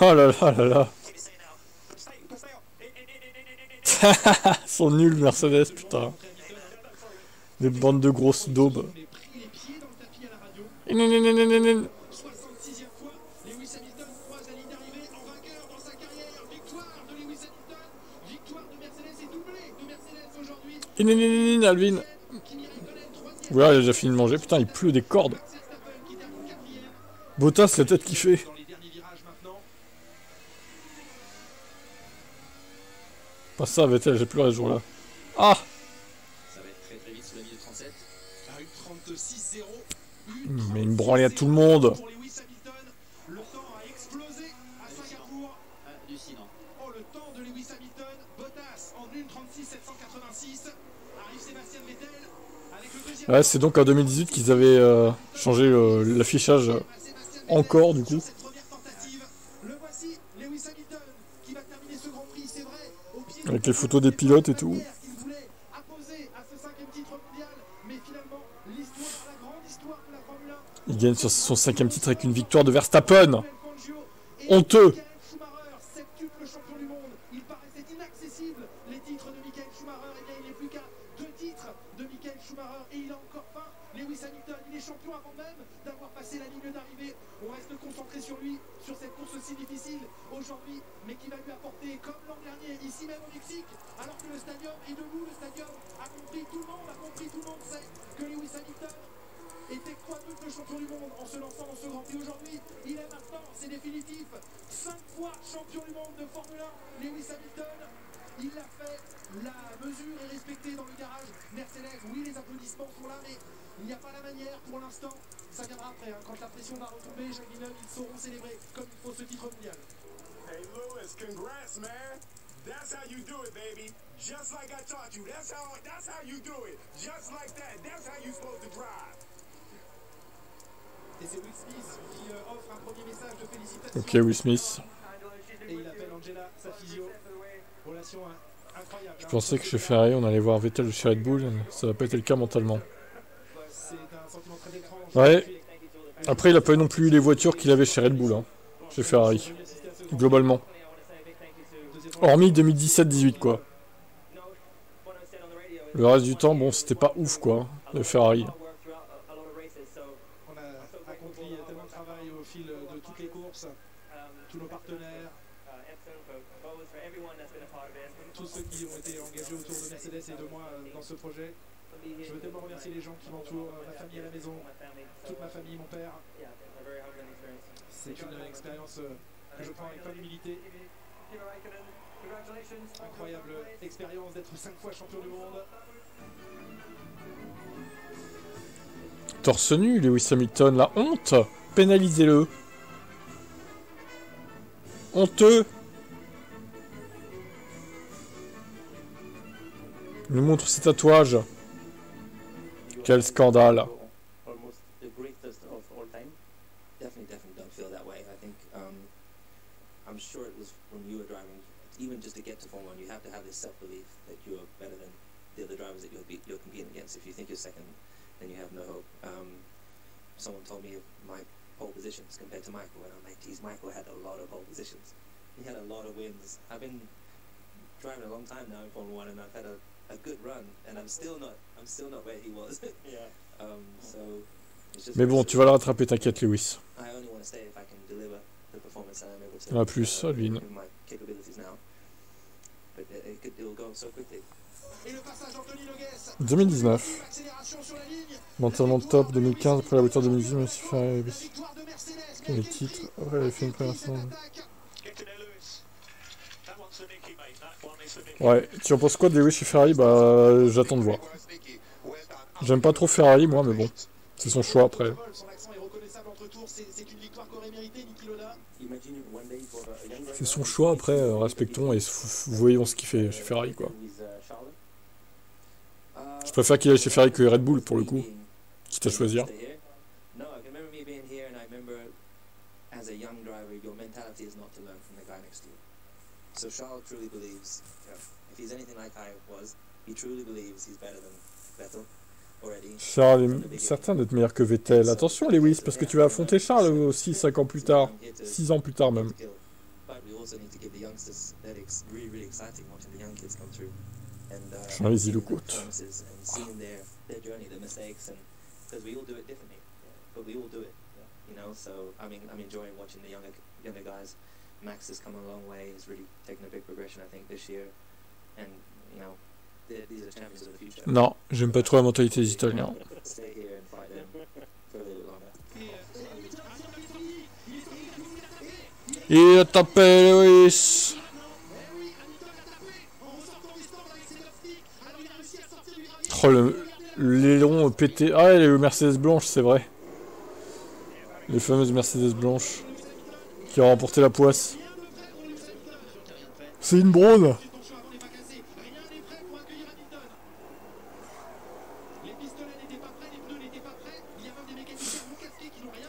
Oh là là là là. Sont nuls Mercedes, putain. Des bandes de grosses daubes. 66e fois, Lewis Hamilton croise la ligne d'arrivée en vainqueur dans sa carrière. Victoire de Lewis Hamilton, victoire de Mercedes et doublé de Mercedes aujourd'hui. Alvin. Ouais, il a déjà fini de manger. Putain, il pleut des cordes. Bottas, la tête qui fait. Pas ça, Vettel, j'ai pleuré ce jour-là. Ah! Ça va être très très vite sous la minute 37. À une 36-0. Mais il me branlait à tout le monde. Pour Lewis Hamilton, le temps a explosé à Singapour. Hallucinant. Oh, le temps de Lewis Hamilton, Bottas en 1:36.786. Arrive Sébastien Vettel avec le deuxième. Ouais, c'est donc en 2018 qu'ils avaient changé l'affichage encore, du coup. Cette première tentative, le voici, Lewis Hamilton. au pied Avec les photos des pilotes et tout. qu'il voulait apposer à ce 5e titre mondial. Mais finalement, l'histoire, la grande histoire de la Formule 1. Il gagne sur son 5e titre avec une victoire de Verstappen. Honteux. Schumacher, septuple champion du monde. Il paraissait inaccessible, les titres de Michael Schumacher. Eh bien, il n'est plus qu'à 2 titres de Michael Schumacher. Et il a encore faim. Lewis Hamilton, il est champion avant même d'avoir passé la ligne d'arrivée. On reste concentré sur lui, sur cette course aussi difficile aujourd'hui, mais qui va lui apporter, comme l'an dernier, ici même au Mexique, alors que le stadium est debout, le stadium a compris, tout le monde sait que Lewis Hamilton était quadruple champion du monde en se lançant dans ce Grand Prix aujourd'hui. Il est maintenant, c'est définitif, 5 fois champion du monde de Formule 1, Lewis Hamilton. Il l'a fait, la mesure est respectée dans le garage Mercedes. Oui, les applaudissements sont là, mais il n'y a pas la manière pour l'instant. Ça viendra après, hein. Quand la pression va retomber, Jacques Villeneuve, ils sauront célébrer comme il faut ce titre mondial. Hey Lewis, congrats, man. That's how you do it, baby. Just like I taught you. That's how you do it. Just like that. That's how you supposed to drive. Et c'est Will Smith qui offre un premier message de félicitations. Ok, Will Smith. Et il appelle Angela, sa physio. Relation incroyable. Je pensais que chez Ferrari, on allait voir Vettel chez Red Bull. Ça n'a pas été le cas mentalement. C'est un sentiment très étrange. Ouais. Après, il n'a pas eu non plus les voitures qu'il avait chez Red Bull, hein, chez Ferrari. Globalement. Hormis 2017-18, quoi. Le reste du temps, bon, c'était pas ouf, quoi, de Ferrari. On a accompli tellement de travail au fil de toutes les courses. Tous nos partenaires. Tous ceux qui ont été engagés autour de Mercedes et de moi dans ce projet. Je veux tellement remercier les gens qui m'entourent, ma famille à la maison, toute ma famille, mon père. C'est une expérience que je prends avec plein d'humilité. Incroyable expérience d'être 5 fois champion du monde. Torse nu, Lewis Hamilton, la honte. Pénalisez-le. Honteux. Il nous montre ses tatouages. Quel scandale. Almost the greatest of all time. Definitely don't feel that way. I think I'm sure it was when you were driving, even just to get to Formula 1, you have to have this self-belief that you're better than the other drivers that you're competing against. If you think you're second, then you have no hope. Someone told me of my pole positions compared to Michael, and I'm like, geez, Michael had a lot of pole positions. He had a lot of wins. I've been driving a long time now in Formula 1, and I've had a good run, and I'm still not where he was. So it's just. Mais bon, tu vas le rattraper, t'inquiète, Lewis. I only want to stay if I can deliver the performance that I'm able to. Il y en a plus, lui. My capabilities now, but it will go so quickly. 2019. Mentalement top, 2015, après la voiture 2018, même si Ferrari les titres, après il avait fait une première saison. Ouais, tu en penses quoi de Lewis chez Ferrari? Bah, j'attends de voir. J'aime pas trop Ferrari, moi, mais bon, c'est son choix après. C'est son choix après, respectons et voyons ce qu'il fait chez Ferrari, quoi. Je préfère qu'il aille chez Ferrari que Red Bull, pour le coup, quitte à choisir. So Charles truly believes, if he's anything like I was, he truly believes he's better than Vettel already. Charles est certain d'être meilleur que Vettel. Attention Lewis, parce que tu vas affronter Charles aussi 5 ans plus tard. 6 ans plus tard même. Charles, il le coûte. Max has come a long way. He's really taken a big progression, I think, this year. And, you know, these are champions of the future. Non, j'aime pas trop la mentalité des Italiens. Stay here and fight them for a little longer. Il a tapé Lewis. Oh, l'aileron pété. Ah, les Mercedes blanches, c'est vrai. Les fameuses Mercedes blanches. Qui a remporté la poisse. C'est une Braun.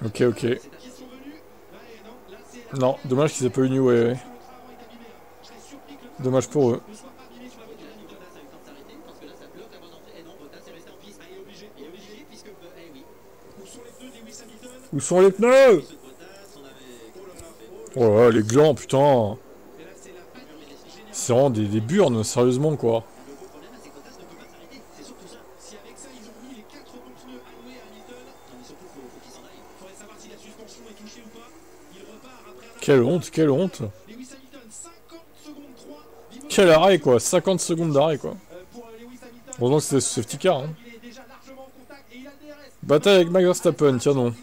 Ok. Non, dommage qu'ils aient pas eu New Way. Dommage pour eux. Où sont les pneus? Oh là, les glands, putain. C'est vraiment des burnes, sérieusement, quoi. Quelle honte, quelle honte. Quel arrêt, quoi. 50 secondes d'arrêt, quoi. Heureusement que c'était ce safety car. Hein. Bataille avec Max Verstappen, tiens non.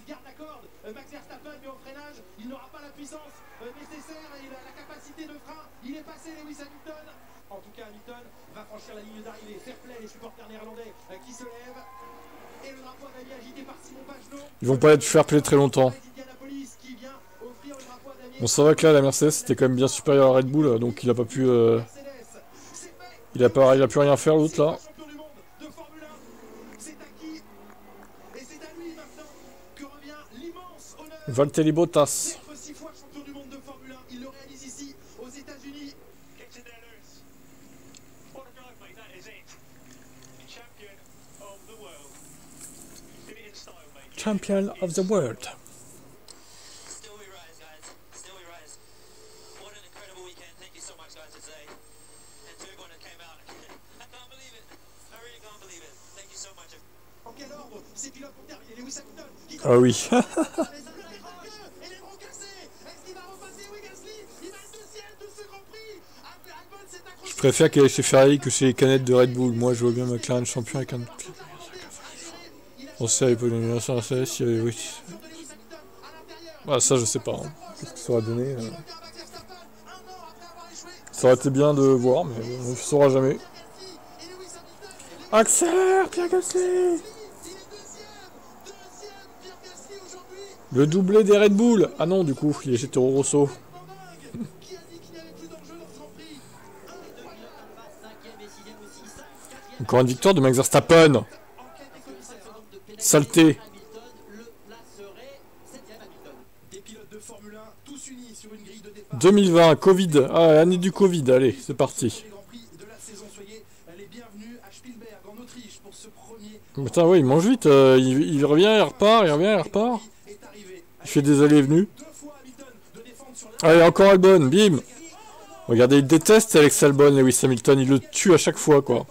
Ils vont pas être fair play très longtemps. Bon, ça va que là, la Mercedes était quand même bien supérieure à Red Bull, donc il a pas pu... Il a pu rien faire l'autre là. Valtteri Bottas. Champion of the world. Ah oui. Je préfère qu'elle aille chez Ferrari que chez les canettes de Red Bull. Moi je vois bien McLaren champion avec un... On sait, oui. Ah, ça je sais pas. Hein. Qu'est-ce que ça aurait donné Ça aurait été bien de voir, mais on ne saura jamais. Accélère, Pierre Gasly. Le doublé des Red Bull. Ah non, du coup, il est chez Toro Rosso. Encore une victoire de Max Verstappen. Saleté. 2020, Covid. Ah, l'année du Covid. Allez, c'est parti. Putain, ouais, il mange vite. Il revient, il repart, il revient, il repart. Il fait des allées et venues. Allez, encore Albon, bim. Regardez, il déteste Alex Albon, Lewis Hamilton. Il le tue à chaque fois, quoi.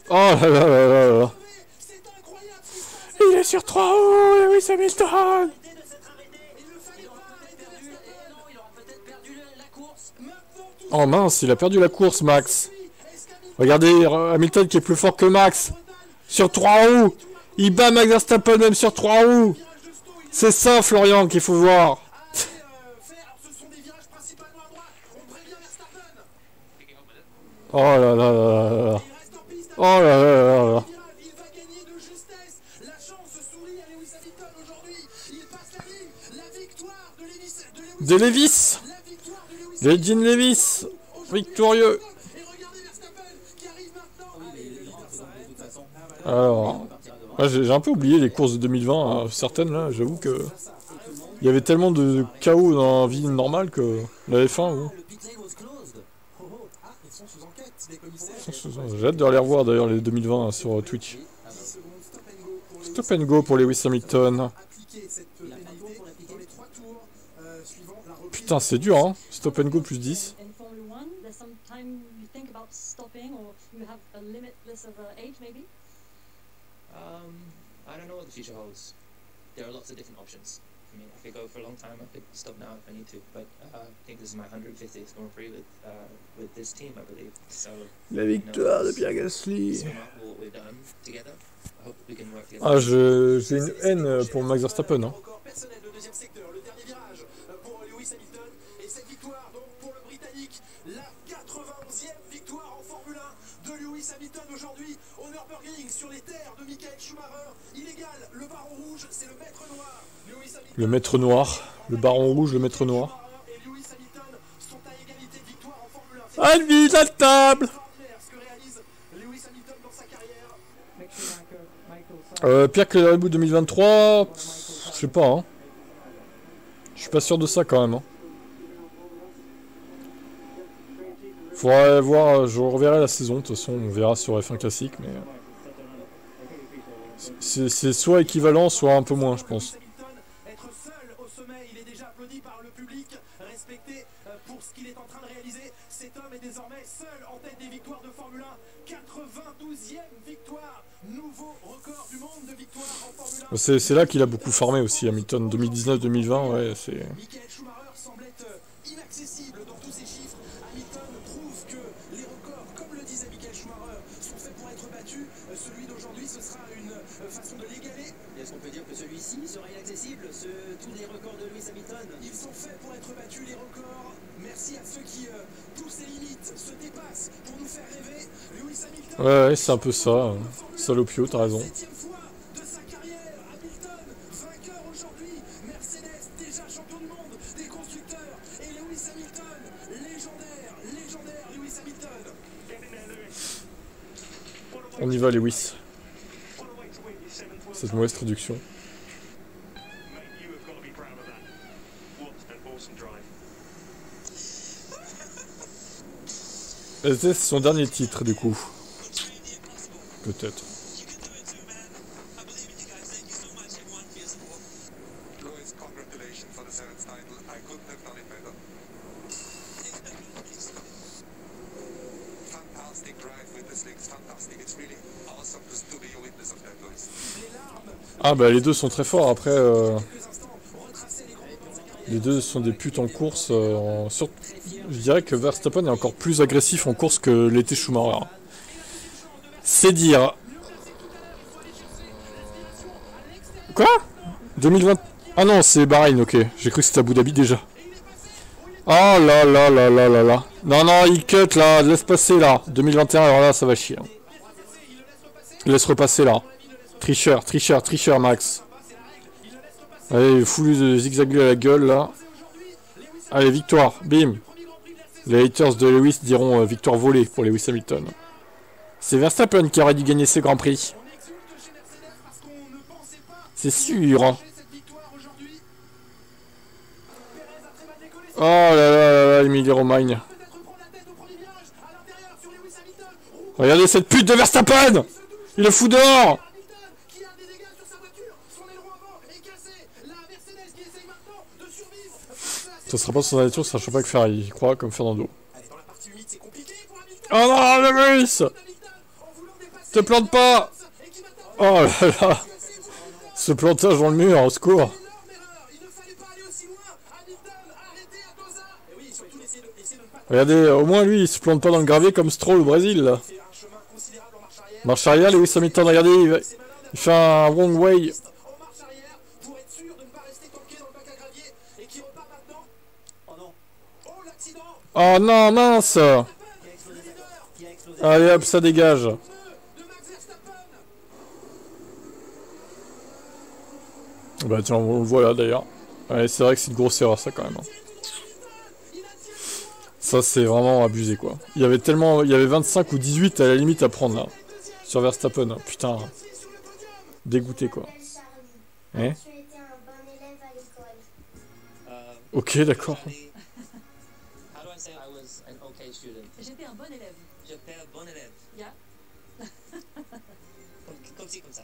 Oh là là là là là. Il est sur 3 roues, Lewis Hamilton. Oh mince, il a perdu la course, Max. Regardez, Hamilton qui est plus fort que Max. Sur 3 roues. Il bat Max Verstappen même sur 3 roues. C'est ça, Florian, qu'il faut voir. Oh là là là là là. Oh là là là là. De Lewis. Legend Lewis. Victorieux. Alors, j'ai un peu oublié les courses de 2020, hein, certaines là, j'avoue que il y avait tellement de chaos dans la vie normale que la F1, oui. J'ai hâte de les revoir d'ailleurs les 2020 sur Twitch. Stop and go pour Lewis Hamilton. Putain, c'est dur, hein. Stop and go plus 10. I don't know what the future holds. There are lots of different options. I mean, I could go for a long time. I could stop now if I need to. But I think this is my 150th Grand Prix with this team, I believe. So la victoire de Pierre Gasly. Ah, j'ai une haine pour Max Verstappen. Hein. Le maître noir, le baron rouge, le maître noir. Ah, lui, la table. Pire que le reboot 2023, je sais pas, hein. Je suis pas sûr de ça quand même. Hein. Faudrait voir, je reverrai la saison, de toute façon on verra sur F1 classique, mais... C'est soit équivalent, soit un peu moins, je pense. Être seul au sommet, il est déjà applaudi par le public, respecté pour ce qu'il est en train de réaliser. Cet homme est désormais seul en tête des victoires de Formule 1. 92e victoire, nouveau record du monde de victoires en Formule 1. C'est là qu'il a beaucoup formé aussi, Hamilton. 2019-2020, ouais, c'est... Michael Schumacher semble être inaccessible dans tous ses chiffres. Hamilton prouve que les records, comme le disait Michael Schumacher, sont faits pour être battus. Celui d'aujourd'hui, ce sera une façon de l'égaler. Est-ce qu'on peut dire que celui-ci sera inaccessible, tous les records de Lewis Hamilton? Ils sont faits pour être battus, les records. Merci à ceux qui poussent les limites, se dépassent pour nous faire rêver. Lewis Hamilton. Ouais, c'est un peu ça. Salopio, t'as raison. 7e fois de sa carrière. Hamilton, vainqueur aujourd'hui. Mercedes, déjà champion du monde des constructeurs. Et Lewis Hamilton, légendaire Lewis Hamilton. On y va, Lewis. Cette mauvaise traduction. C'est son dernier titre, du coup. Peut-être. Ah bah les deux sont très forts, après les deux sont des putes en course, je dirais que Verstappen est encore plus agressif en course que l'était Schumacher. C'est dire. Quoi 2020. Ah non, c'est Bahreïn, ok, j'ai cru que c'était Abu Dhabi déjà. Oh là là là là là là. Non non, il cut là, laisse passer là, 2021, alors là ça va chier. Laisse repasser là. Tricheur, Max. Allez, fous-lui de zigzaguer à la gueule, là. Allez, victoire, bim. Les haters de Lewis diront victoire volée pour Lewis Hamilton. C'est Verstappen qui aurait dû gagner ce Grand Prix. C'est sûr. Oh là là là là, Emilia Romagna. Regardez cette pute de Verstappen! Il le fout dehors! Ça sera pas son dernier tour, ça sera pas que Ferrari, il croit comme Fernando. Oh non, Lewis! Te plante pas! Oh là là! Ce plantage dans le mur, au secours! Regardez, au moins lui, il se plante pas dans le gravier comme Stroll au Brésil, là. Marche arrière, Lewis Hamilton, regardez, il fait un wrong way. Oh non, mince! Allez hop, ça dégage. Bah tiens, on le voit là d'ailleurs. Ouais, c'est vrai que c'est une grosse erreur ça quand même. Ça c'est vraiment abusé quoi. Il y avait 25 ou 18 à la limite à prendre là. Sur Verstappen, putain. Dégoûté quoi. Hein? Ok, d'accord. J'étais un bon élève. J'étais un bon élève. Yeah. Comme ci, comme ça.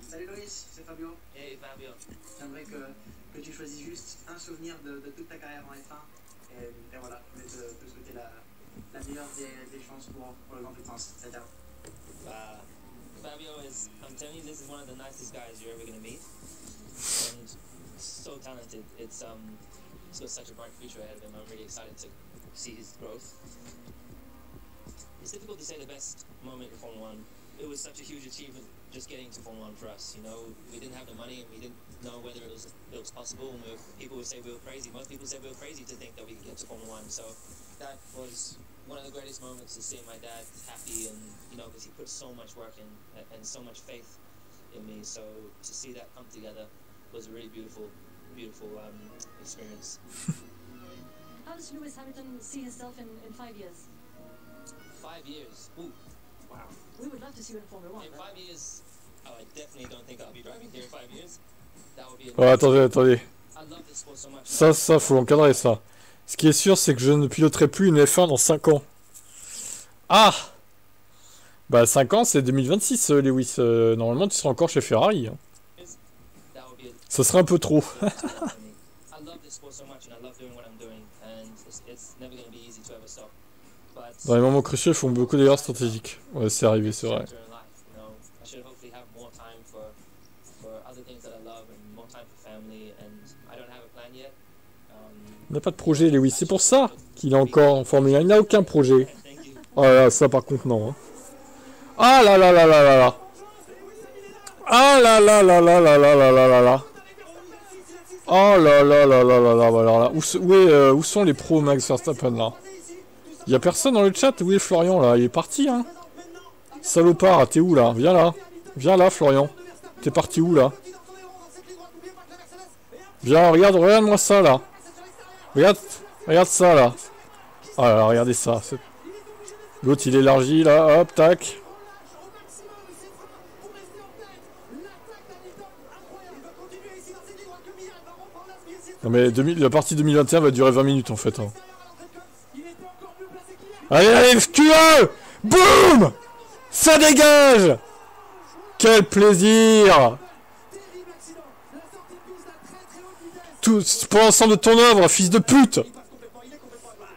Salut Loïs, c'est Fabio. Hey Fabio. J'aimerais que tu choisisses juste un souvenir de toute ta carrière en F1. Et voilà, je voulais te souhaiter la meilleure des chances pour le Grand Prix de France. C'est-à-dire. Fabio is, I'm telling you, this is one of the nicest guys you're ever going to meet. And so talented. It's got such a bright future ahead of him. I'm really excited to see his growth. It's difficult to say the best moment in Formula 1. It was such a huge achievement just getting to Formula 1 for us. You know, we didn't have the money and we didn't know whether it was possible. And people would say we were crazy. Most people said we were crazy to think that we could get to Formula 1. So that was one of the greatest moments, to see my dad happy, and you know, because he put so much work in and so much faith in me. So to see that come together was a really beautiful experience. How does Lewis Hamilton see himself in 5 years? 5 years. Ooh, wow. We would love to see you in Formula 1. In 5 years, oh, I definitely don't think I'll be driving here in 5 years. That would be Oh, attendez. I love this sport so much. Ça, faut l'encadrer, ça. Ce qui est sûr, c'est que je ne piloterai plus une F1 dans 5 ans. Ah! Bah, 5 ans, c'est 2026, Lewis. Normalement, tu seras encore chez Ferrari. Hein. Ça serait un peu trop. Dans les moments cruciaux, ils font beaucoup d'erreurs stratégiques. Ouais, c'est arrivé, c'est vrai. Il n'a pas de projet, Lewis. C'est pour ça qu'il est encore en Formule 1. Il n'a aucun projet. Oh là là, ça par contre, non. Hein. Ah là là là là là là. Ah là là là là là là là là là là. Oh là là là là là là là là. Où sont les pros Max Verstappen là? Il y a personne dans le chat. Où est Florian là? Il est parti hein. Salopard, t'es où là? Viens là. Viens là Florian. T'es parti où là? Viens, regarde-moi ça là. Regarde ça là. Ah là, regardez ça. L'autre il élargit là, hop, tac. Non mais la partie 2021 va durer 20 minutes en fait. Hein. Allez, FQE! Boum! Ça dégage! Quel plaisir! Tout pour l'ensemble de ton œuvre, fils de pute!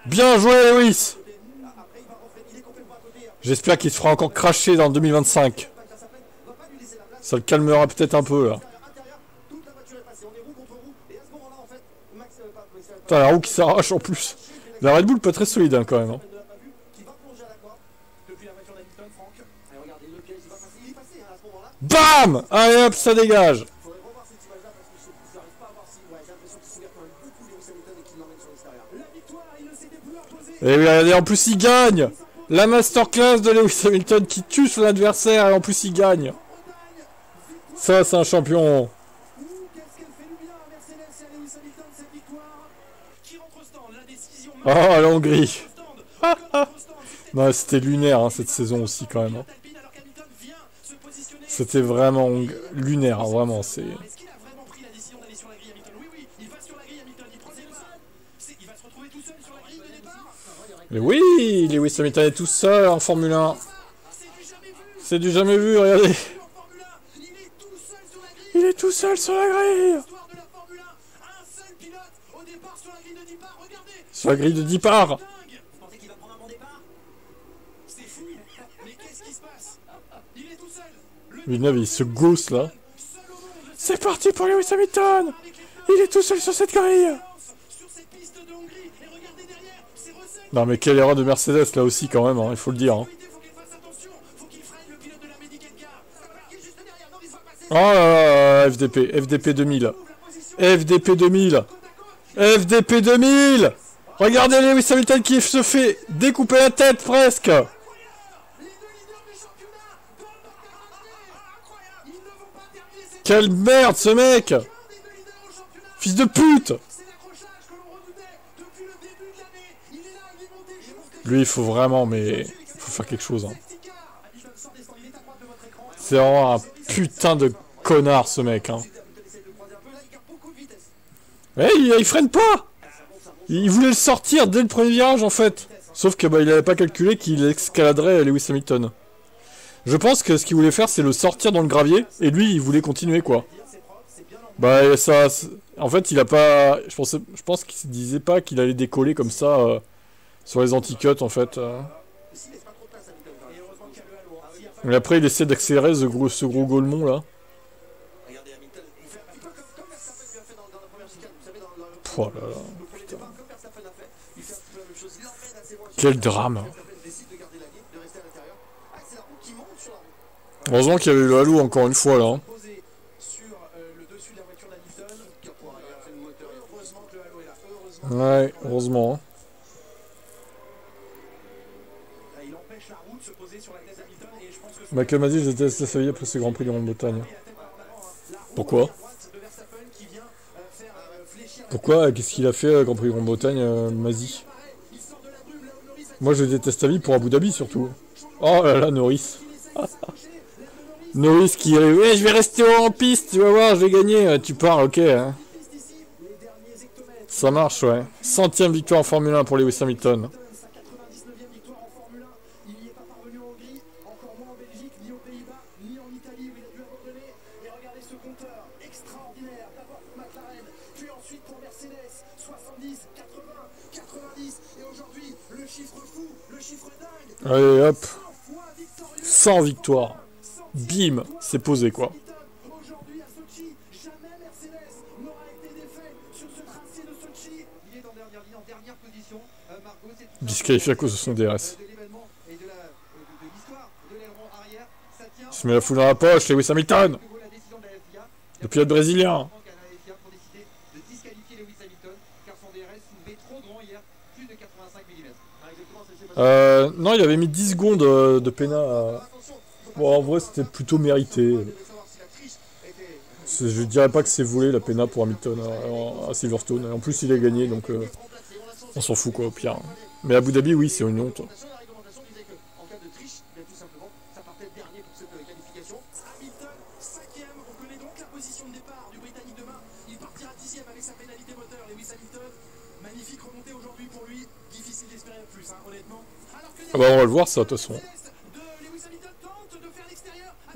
Bien joué, Lewis! J'espère qu'il se fera encore cracher dans 2025. Ça le calmera peut-être un peu là. Putain, la roue qui s'arrache en plus. La Red Bull pas très solide hein, quand même. Hein. BAM! Allez hop, ça dégage! Et regardez, en plus il gagne! La masterclass de Lewis Hamilton qui tue son adversaire et en plus il gagne! Ça, c'est un champion! Oh, la Hongrie! Non, c'était lunaire hein, cette saison aussi quand même. Hein. C'était vraiment lunaire, hein, vraiment. C'est. Mais oui, Lewis Hamilton est tout seul en Formule 1. C'est du jamais vu, regardez. Il est tout seul sur la grille. Sur la grille de départ. Villeneuve, il se gausse là. C'est parti pour Lewis Hamilton. Il est tout seul sur cette grille. Non mais quelle erreur de Mercedes là aussi quand même, hein, il faut le dire. Hein. Oh là là, FDP 2000. FDP 2000. FDP 2000. Regardez Lewis Hamilton qui se fait découper la tête presque. Quelle merde ce mec. Fils de pute. Lui il faut vraiment, mais il faut faire quelque chose. Hein. C'est vraiment un putain de connard ce mec. Hein. Mais il freine pas. Il voulait le sortir dès le premier virage en fait. Sauf que bah, il avait pas calculé qu'il escaladerait Lewis Hamilton. Je pense que ce qu'il voulait faire c'est le sortir dans le gravier. Et lui il voulait continuer quoi. Bah ça... En fait il a pas... Je pense qu'il se disait pas qu'il allait décoller comme ça sur les anti-cuts en fait. Mais après il essaie d'accélérer ce gros golemon là. Oh là là. Putain. Quel drame. Heureusement qu'il y avait eu le halo encore une fois là. Ouais, heureusement. Michael m'a dit que j'étais sa vie après ce Grand Prix de Grande-Bretagne. Pourquoi? Pourquoi? Qu'est-ce qu'il a fait Grand Prix de Grande-Bretagne, Mazi? Moi je déteste sa vie pour Abu Dhabi surtout. Oh là là, Norris. Norris qui arrive, ouais, je vais rester en piste, tu vas voir, je vais gagner. Tu pars, ok. Hein. Ça marche, ouais. 100e victoire en Formule 1 pour Lewis Hamilton. Allez, hop. 100 victoires. Bim, c'est posé, quoi. Disqualifié à cause de son DRS. Il se met la foule dans la poche, Lewis Hamilton. Le pilote brésilien. Non, il avait mis 10 secondes de pénal. Bon, en vrai, c'était plutôt mérité. Je dirais pas que c'est volé la pénal pour Hamilton à Silverstone. En plus, il a gagné, donc on s'en fout, quoi, au pire. Mais Abu Dhabi, oui, c'est une honte. Ah bah on va le voir ça de toute façon.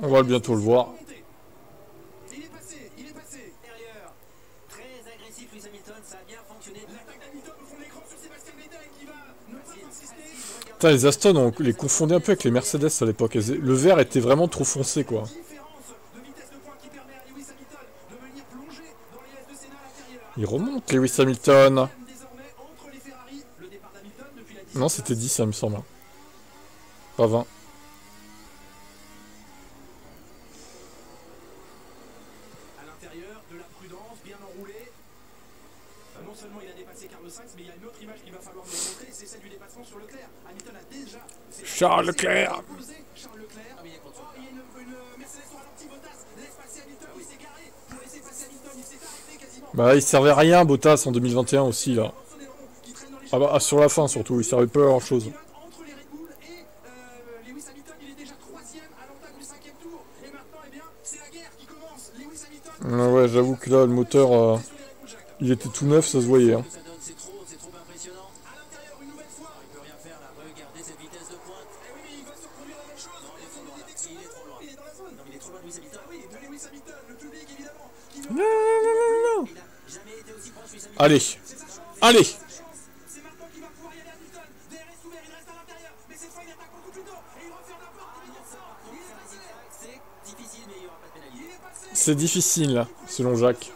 On va bientôt le voir. Putain, les Aston, on les confondait un peu avec les Mercedes à l'époque. Le vert était vraiment trop foncé, quoi. Il remonte, Lewis Hamilton. Non, c'était 10, ça me semble. Pas 20. À l'intérieur, de la prudence, bien enroulé. Non seulement il a dépassé Carlos Sainz, mais il y a une autre image qu'il va falloir nous montrer, c'est celle du dépassement sur Leclerc. Hamilton a déjà... Charles Leclerc. Charles Leclerc. Oh, il y a une Mercedes au ralenti, Bottas laisse passer Hamilton, il s'est garé pour laisser passer Hamilton, il s'est arrêté quasiment. Bah, il servait à rien, Bottas, en 2021 aussi, là. Ah bah, sur la fin, surtout, il servait pas à grand chose. Ouais, j'avoue que là, le moteur, il était tout neuf, ça se voyait. Hein. Non. Allez, allez. C'est difficile, là, selon Jacques.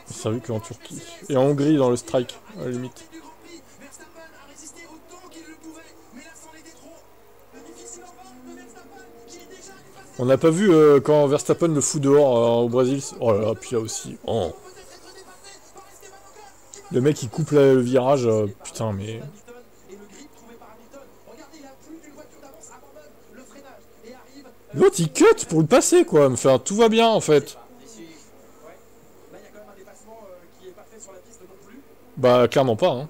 C'est vu qu'en Turquie. Et en Hongrie, dans le strike, à la limite. On n'a pas vu quand Verstappen le fout dehors au Brésil. Oh là là, puis là aussi. Oh. Le mec, il coupe le virage. Putain, mais... L'autre il cut pour le passer quoi, enfin tout va bien en fait. Bah clairement pas hein.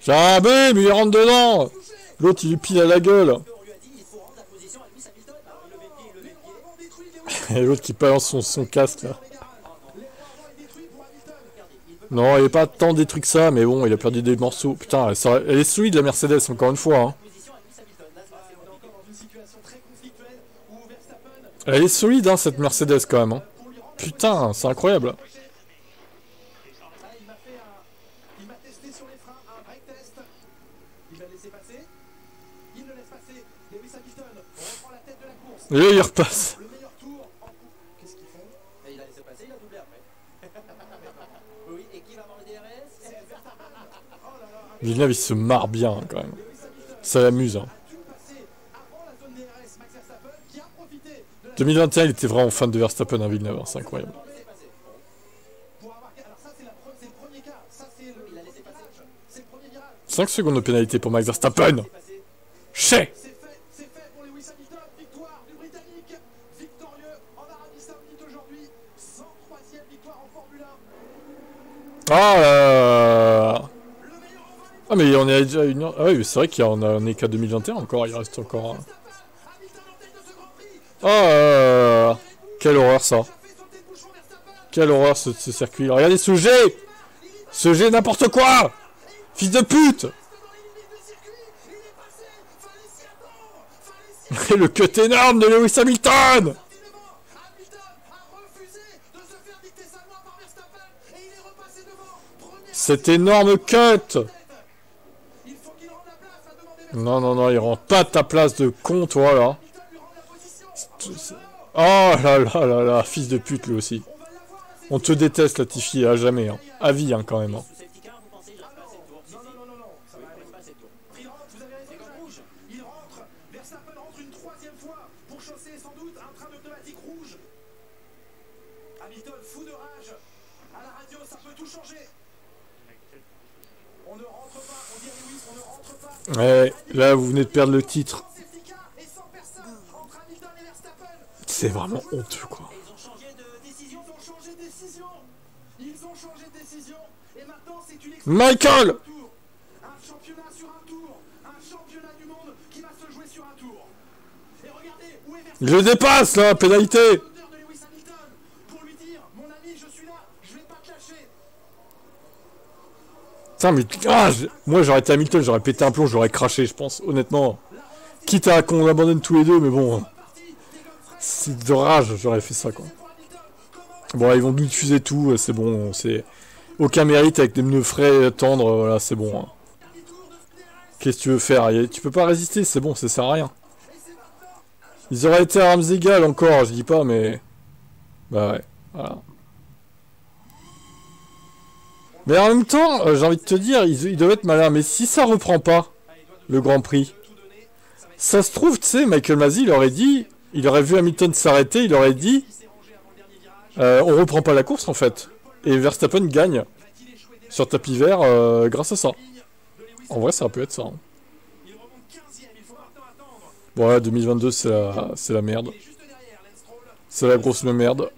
Jamais, mais il rentre dedans. L'autre il lui pile à la gueule. Et l'autre qui balance son casque là. Non, il n'y a pas tant détruit que ça, mais bon, il a perdu des morceaux. Putain, elle est solide la Mercedes, encore une fois. Hein. Elle est solide, hein, cette Mercedes quand même. Hein. Putain, c'est incroyable. Et là, il repasse. Villeneuve, il se marre bien, hein, quand même. Ça l'amuse. Hein. 2021, il était vraiment fan de Verstappen, hein, Villeneuve. Hein, c'est incroyable. pour avoir... Alors ça, c'est le premier cas. Ça, c'est le premier virage. C'est le premier virage. 5 secondes de pénalité pour Max Verstappen. Chez. C'est fait pour Lewis Hamilton. Victoire du Britannique. Victorieux en Arabie Saoudite aujourd'hui. 103e victoire en Formule 1. Ah mais on est à déjà une heure. Ah oui, c'est vrai qu'on est qu'à 2021 encore, il reste encore... quelle horreur ça. Quelle horreur ce circuit. Regardez ce jet. Ce jet n'importe quoi. Fils de pute. Et le cut énorme de Lewis Hamilton. Cet énorme cut. Non, non, non, il rend pas ta place de con, toi, là. Oh là là là là, fils de pute, lui aussi. On te déteste, Latifi, à jamais, hein. À vie, hein, quand même. Hein. Il rentre, Verstappen rentre une 3e fois pour chausser sans doute un train de pneumatique rouge. Hamilton fou de rage. À la radio, ça peut tout changer. On ne rentre pas, on dit à Lewis, on ne rentre pas. Ouais, là, vous venez de perdre le titre. C'est vraiment honteux, quoi. Ils ont changé de décision. Ils ont changé de décision. Et maintenant, c'est une Michael! Un championnat sur un tour. Un championnat du monde qui va se jouer sur un tour. Et regardez, où est Verstappen? Je le dépasse, là, pénalité! Pour lui dire, mon ami, je suis là, je vais pas te lâcher. Putain, mais... Moi, j'aurais été Hamilton, j'aurais pété un plomb, j'aurais craché, je pense, honnêtement. Quitte à qu'on abandonne tous les deux, mais bon... C'est de rage, j'aurais fait ça, quoi. Bon, ils vont nous diffuser tout, c'est bon, c'est... Aucun mérite avec des pneus frais, tendres, voilà, c'est bon. Hein. Qu'est-ce que tu veux faire? Tu peux pas résister, c'est bon, ça sert à rien. Ils auraient été à armes égales encore, je dis pas, mais... Bah ouais, voilà. Mais en même temps, j'ai envie de te dire, ils doivent être malins, mais si ça reprend pas, le Grand Prix, ça se trouve, tu sais, Michael Masi, il aurait dit... Il aurait vu Hamilton s'arrêter, il aurait dit on reprend pas la course en fait. Et Verstappen gagne sur tapis vert grâce à ça. En vrai ça peut être ça. Hein. Bon là 2022 c'est la merde. C'est la grosse merde.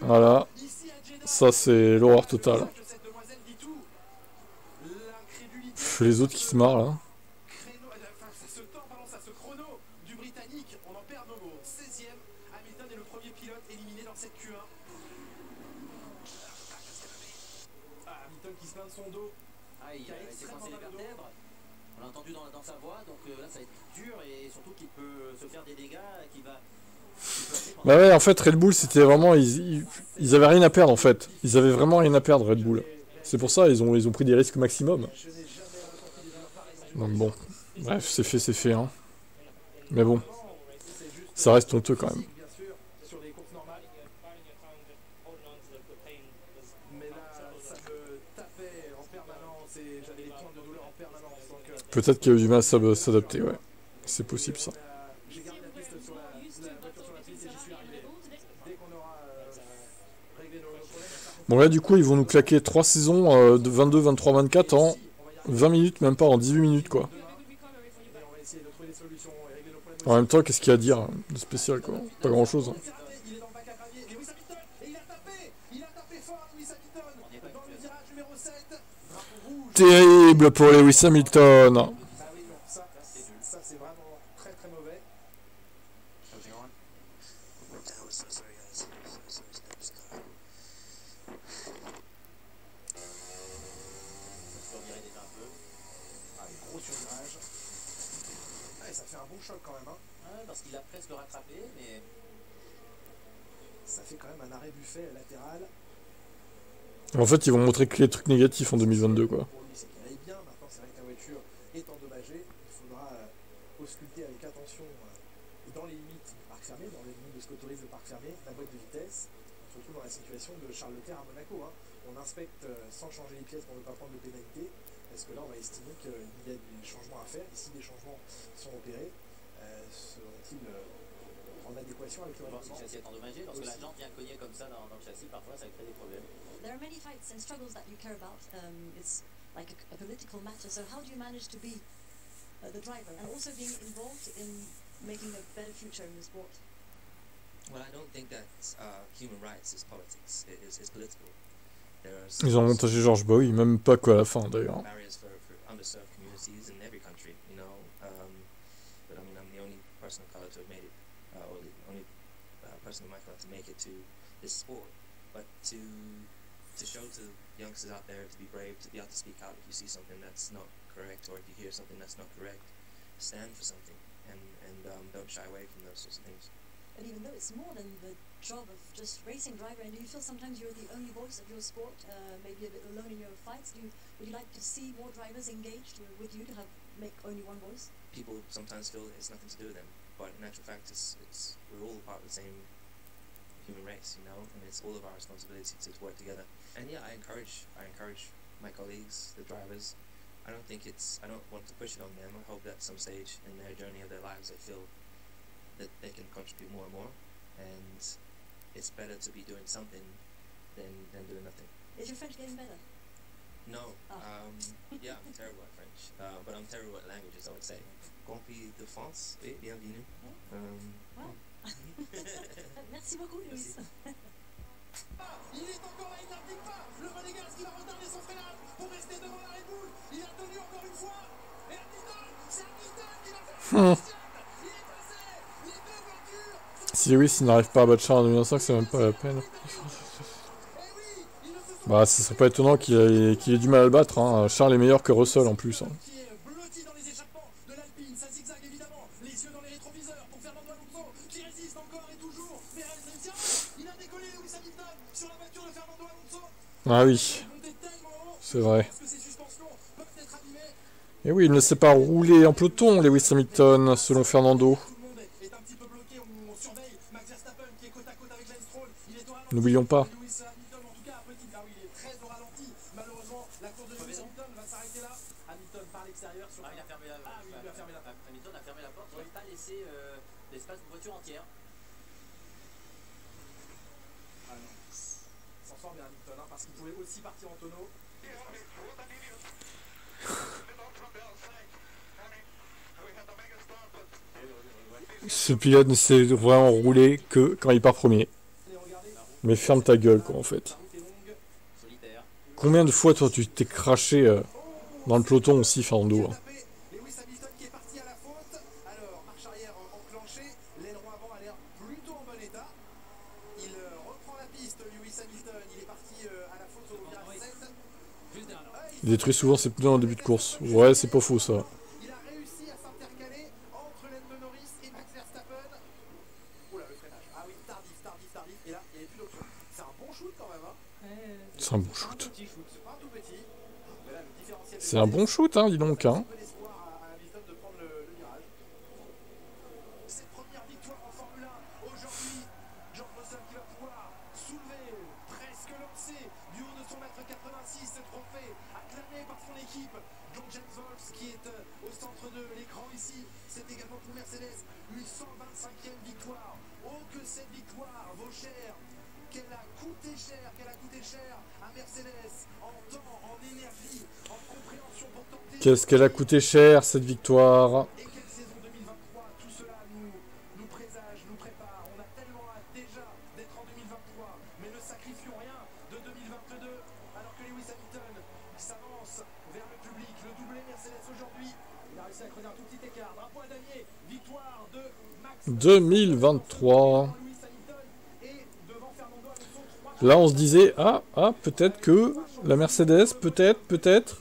Voilà. Ça c'est l'horreur totale. Pff, les autres qui se marrent là. Son dos. Ah, il a été coincé les vertèbres. On l'a entendu dans sa voix, donc là ça va être dur et surtout qu'il peut se faire des dégâts qui va. Bah ouais, en fait Red Bull c'était vraiment ils avaient rien à perdre en fait. Ils avaient vraiment rien à perdre Red Bull. C'est pour ça ils ont pris des risques maximum. Donc bon, bref c'est fait hein. Mais bon, ça reste honteux quand même. Peut-être qu'il y a eu du mal à s'adapter, ouais. C'est possible ça. Bon là du coup ils vont nous claquer 3 saisons de 22, 23, 24 en 20 minutes, même pas en 18 minutes quoi. En même temps qu'est-ce qu'il y a à dire de spécial quoi. Pas grand chose. Hein. Terrible pour Lewis Hamilton. Ça c'est vraiment très très mauvais. Gros survirage. Ah, ça fait un bon choc quand même. Hein. Ouais, parce qu'il a presque rattrapé, mais... Ça fait quand même un arrêt buffet latéral. En fait ils vont montrer que les trucs négatifs en 2022 quoi. C'est qu'il aille bien, maintenant c'est vrai que la voiture est endommagée, il faudra ausculter avec attention dans les limites du parc fermé, dans les limites de ce qu'autorise le parc fermé, la boîte de vitesse. On se retrouve dans la situation de Charles Leclerc à Monaco. Hein. On inspecte sans changer les pièces pour ne pas prendre de pénalité, parce que là on va estimer qu'il y a des changements à faire, et si des changements sont opérés, seront-ils en adéquation avec le Voir si le règlement. châssis est endommagé. Lorsque la jante vient cogner comme ça dans le châssis, parfois ça crée des problèmes. There are many fights and struggles that you care about. It's like a political matter. So how do you manage to be the driver and also being involved in making a better future in the sport? Well, I don't think that human rights is politics. It's political. Ils ont montage George Bowie, même pas qu'à la fin d'ailleurs. Barriers for underserved communities in every country, you know. But I mean, I'm the only person of color to have made it, or the only person of my color to make it to this sport. But to show to youngsters out there to be brave, to be able to speak out if you see something that's not correct, or if you hear something that's not correct, stand for something, and don't shy away from those sorts of things. And even though it's more than the job of just racing driver, and do you feel sometimes you're the only voice of your sport, maybe a bit alone in your fights? Would you like to see more drivers engaged with you to make only one voice? People sometimes feel it's nothing to do with them, but in actual fact, we're all part of the same human race, you know, and it's all of our responsibility to work together. And yeah, I encourage my colleagues, the drivers. I don't want to push it on them. I hope that at some stage in their journey of their lives, they feel that they can contribute more and more, and it's better to be doing something than doing nothing. Is your French getting better? No, yeah, I'm terrible at French, but I'm terrible at languages, I would say. Grand Prix de France, et bienvenue. Merci beaucoup, Louis. Il est encore là, il n'abdique pas. Le Monégasque qui va retarder son freinage pour rester devant la Red Bull. Il a tenu encore une fois. Et Hamilton, c'est Hamilton qui va faire Si Lewis n'arrive pas à battre Charles en 2005, c'est même pas la peine. Bah, ce serait pas étonnant qu'il ait du mal à le battre. Hein. Charles est meilleur que Russell en plus. Hein. Ah oui, c'est vrai. Et oui, il ne sait pas rouler en peloton, Lewis Hamilton, selon Fernando. N'oublions pas. Hamilton a fermé la porte, il n'a pas laissé l'espace d'une voiture entière. Ah non, s'en sort bien Hamilton, hein, parce qu'il pouvait aussi partir en tonneau. Ce pilote ne sait vraiment rouler que quand il part premier. Mais ferme ta gueule, quoi, en fait. Combien de fois, toi, tu t'es craché dans le peloton aussi, Fernando hein. Il détruit souvent ses pneus dans le début de course. Ouais, c'est pas faux, ça. C'est un bon shoot. C'est un bon shoot, hein, dis donc. Hein. Qu'est-ce qu'elle a coûté cher, cette victoire? « 2023 ». Là, on se disait, peut-être que la Mercedes, peut-être.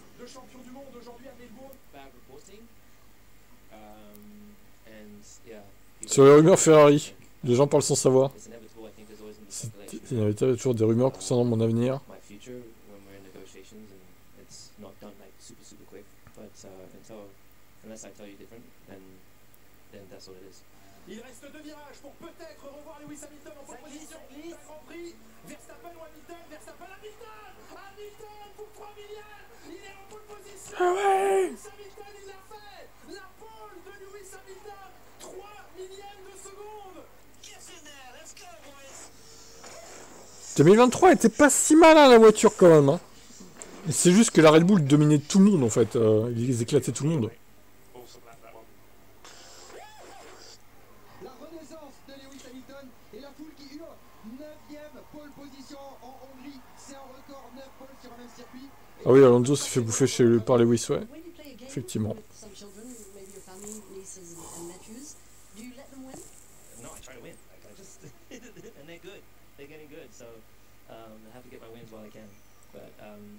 Sur les rumeurs Ferrari, les gens parlent sans savoir. Il y avait toujours des rumeurs concernant mon avenir. Il reste 2 virages pour peut-être revoir Lewis Hamilton en pole position. Grand Prix, Verstappen ou Hamilton, Hamilton pour 3 milliards. Il est en pole position. Ah ouais. Lewis Hamilton, il l'a fait. La pole de Lewis Hamilton, 3 millièmes de seconde. 2023 était pas si mal hein, la voiture quand même. Hein. C'est juste que la Red Bull dominait tout le monde en fait. Ils éclataient tout le monde. La renaissance de Lewis Hamilton et la foule qui hurle 9e pole position en Hongrie. C'est un record 9 poles sur un même circuit. Ah oui, Alonso s'est fait bouffer par Lewis, ouais. Effectivement. No, I try to win. Like, I just and they're good. They're getting good. So I have to get my wins while I can. But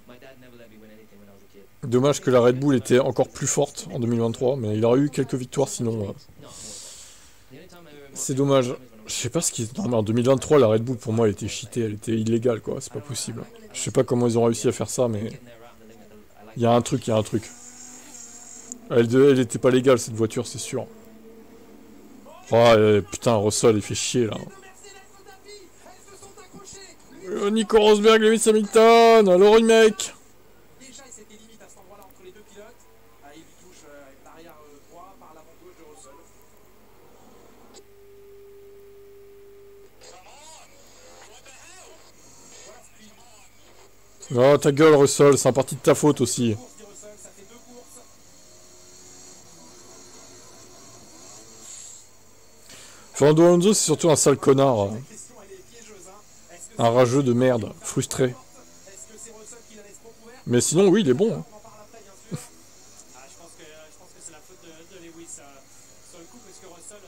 my dad never let me win anything when I was a kid. Dommage que la Red Bull était encore plus forte en 2023, mais il aurait eu quelques victoires sinon. C'est dommage. Je sais pas ce qui. Non, mais en 2023, la Red Bull pour moi elle était cheatée, elle était illégale quoi, c'est pas possible. Je sais pas comment ils ont réussi à faire ça, mais. Il y a un truc, il y a un truc. Elle était pas légale cette voiture, c'est sûr. Oh putain, Russell il fait chier là. Nico Rosberg, Lewis Hamilton, le remake. Déjà, c'était limite à cet endroit-là entre les deux pilotes. Il lui touche l'arrière droit par l'avant gauche de Russell. Oh ta gueule Russell, c'est en partie de ta faute aussi. Fernando Alonso c'est surtout un sale connard. Un rageux de merde, frustré. Mais sinon oui il est bon. Hein.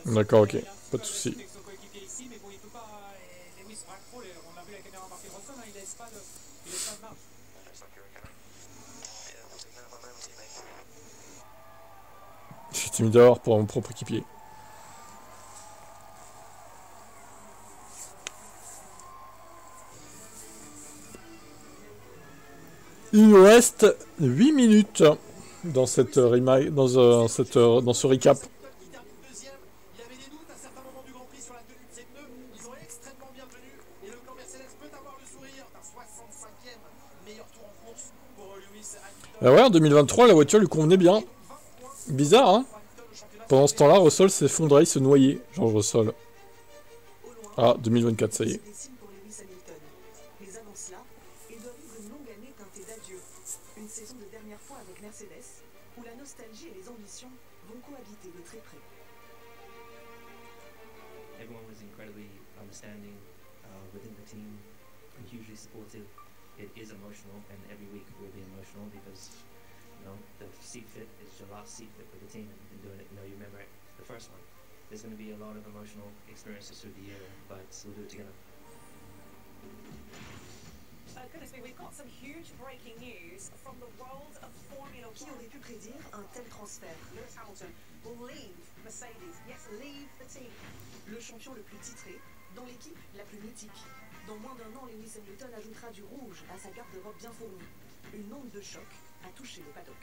D'accord, ok, pas de soucis. J'ai mis dehors pour mon propre équipier. Il nous reste 8 minutes dans cette dans ce recap. Ah ouais, en 2023, la voiture lui convenait bien. Bizarre, hein. Pendant ce temps-là, Russell s'effondrait, il se noyait. George Russell. Ah, 2024, ça y est. Everyone was incredibly understanding within the team and hugely supportive. It is emotional, and every week will be emotional because, you know, the seat fit is your last seat fit for the team, and you've been doing it. You know, you remember it, the first one. There's going to be a lot of emotional experiences through the year, but we'll do it together. Goodness me, we've got some huge breaking news from the world of Formula One. Qui aurait pu prédire un tel transfert? Lewis Hamilton will leave Mercedes. Yes, leave the team. Le champion le plus titré dans l'équipe la plus mythique. Dans moins d'un an, Lewis Hamilton ajoutera du rouge à sa garde-robe bien fournie. Une onde de choc a touché le paddock.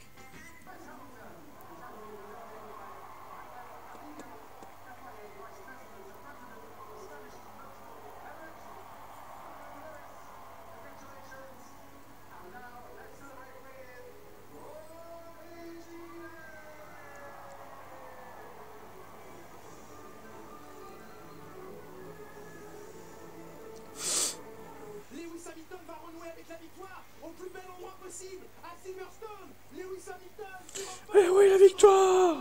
Eh oui, la victoire!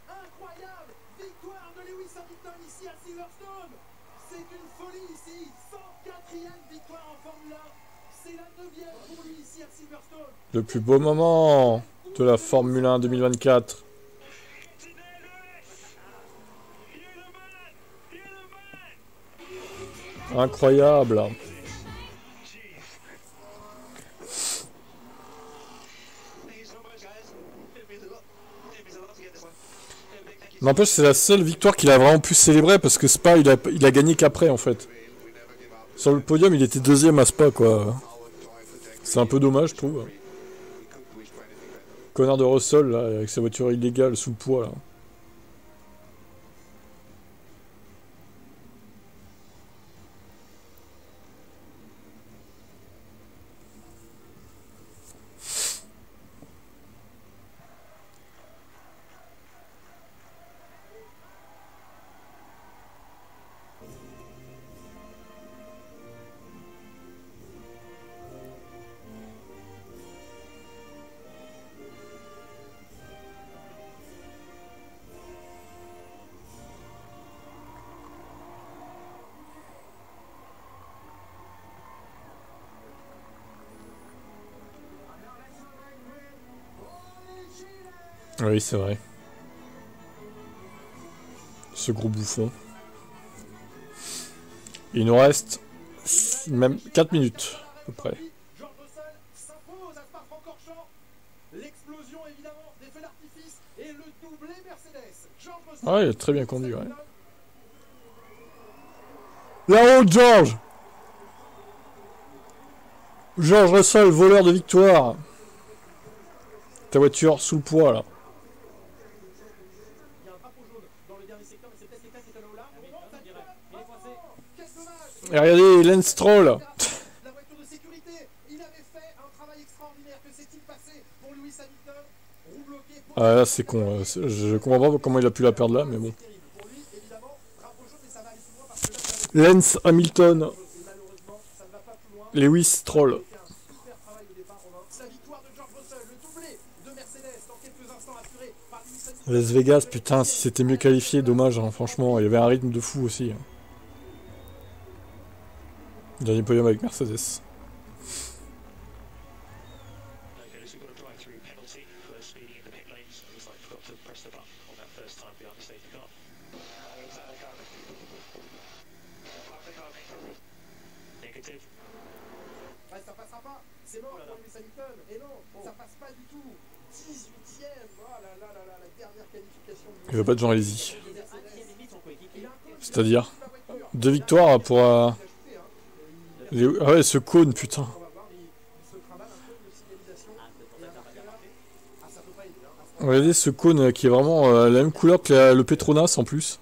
Incroyable victoire de Lewis Hamilton ici à Silverstone. C'est une folie ici. 104e victoire en Formule 1. C'est la 9e pour lui ici à Silverstone. Le plus beau moment de la Formule 1 2024. Incroyable. N'empêche, c'est la seule victoire qu'il a vraiment pu célébrer parce que Spa, il a gagné qu'après en fait. Sur le podium, il était deuxième à Spa quoi. C'est un peu dommage, je trouve. Connard de Russell là, avec sa voiture illégale sous le poids là. Oui, c'est vrai. Ce gros bouffon. Il nous reste même 4 minutes, à peu près. George Russell s'impose à Spa-Francorchamps. L'explosion, évidemment, des feux d'artifice et le doublé Mercedes. George Russell. Ouais, il a très bien conduit, ouais. Là-haut, George! George Russell, voleur de victoire. Ta voiture sous le poids, là. Il y a un drapeau jaune dans le dernier secteur, mais c'est peut-être quelqu'un qui est allé au large. Et regardez, Lance Stroll. La voiture de sécurité, il avait fait un travail extraordinaire. Que s'est-il passé pour Lewis Hamilton? Roue bloquée. Ah là, c'est con. Je comprends pas comment il a pu la perdre là, mais bon. Lance Hamilton. Lewis Stroll. Las Vegas, putain, si c'était mieux qualifié, dommage, hein, franchement, il y avait un rythme de fou aussi. Hein. Dernier podium avec Mercedes. Ça passera pas, c'est mort pour Lewis Hamilton, et non, ça passe pas du tout. 18ème, oh là là là là, la dernière qualification. Il veut pas de Jean Alési. C'est-à-dire 2 victoires pour... Ah ouais, ce cône, putain. Regardez ce cône qui est vraiment la même couleur que le Petronas en plus.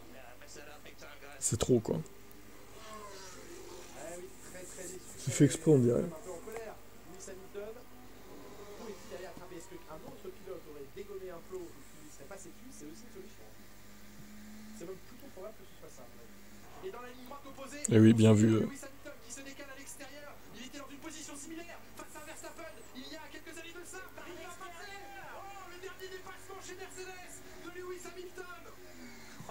C'est trop, quoi. C'est fait exprès, on dirait. Et oui, bien vu. Lewis Hamilton qui se décale à l'extérieur, il était dans une position similaire face à Verstappen il y a quelques années de ça. Il va passer. Oh, le dernier dépassement chez Mercedes de Lewis Hamilton.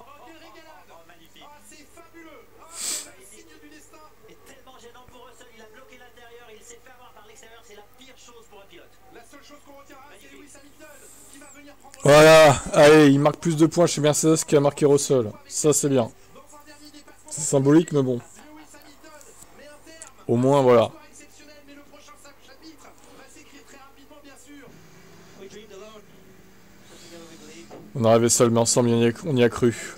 Oh, quelle régalade. Oh, magnifique. Ah, c'est fabuleux. Ah, c'est le signe du destin. Et tellement gênant pour Russell, il a bloqué l'intérieur, il s'est fait avoir par l'extérieur, c'est la pire chose pour un pilote. La seule chose qu'on retiendra, c'est Lewis Hamilton qui va venir prendre... Voilà, allez, il marque plus de points chez Mercedes qu'il a marqué Russell. Ça, c'est bien. C'est symbolique, mais bon. Au moins, voilà. On est arrivé seul, mais ensemble, on y a cru.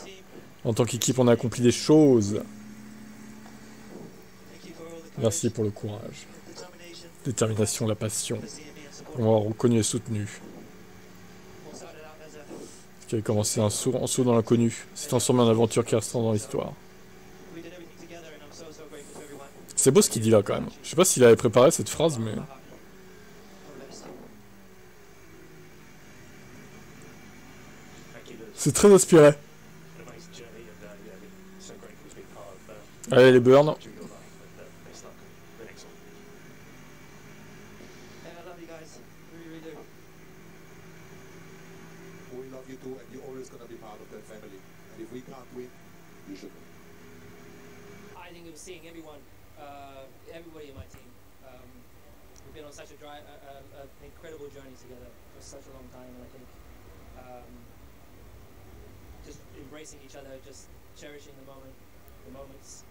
En tant qu'équipe, on a accompli des choses. Merci pour le courage. Détermination, la passion. On a reconnu et soutenu. Ce qui avait commencé en saut dans l'inconnu, s'est transformé en aventure qui restera dans l'histoire. C'est beau ce qu'il dit là quand même. Je sais pas s'il avait préparé cette phrase, mais... C'est très inspiré. Allez les burns. Everybody in my team. We've been on such an incredible journey together for such a long time, and I think just embracing each other, just cherishing the moments.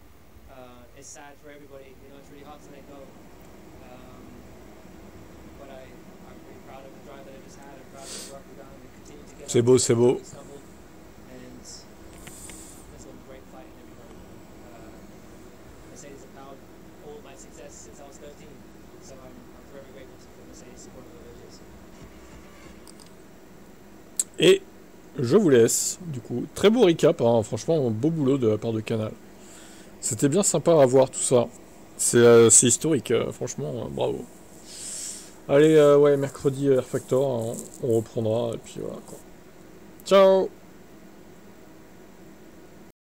It's sad for everybody, you know, it's really hard to let go. But I'm really proud of the drive that I just had. I'm proud of the work we've done. We continue to get C'est beau, c'est beau. And there's been a great fight in everybody. Mercedes have powered all of my success since I was 13, so I'm forever grateful for Mercedes support all those years. Et je vous laisse, du coup. Très beau recap, hein, franchement, beau boulot de la part de Canal. C'était bien sympa à voir tout ça. C'est historique, franchement, bravo. Allez, ouais, mercredi Air Factor, on reprendra, et puis voilà, quoi. Ciao!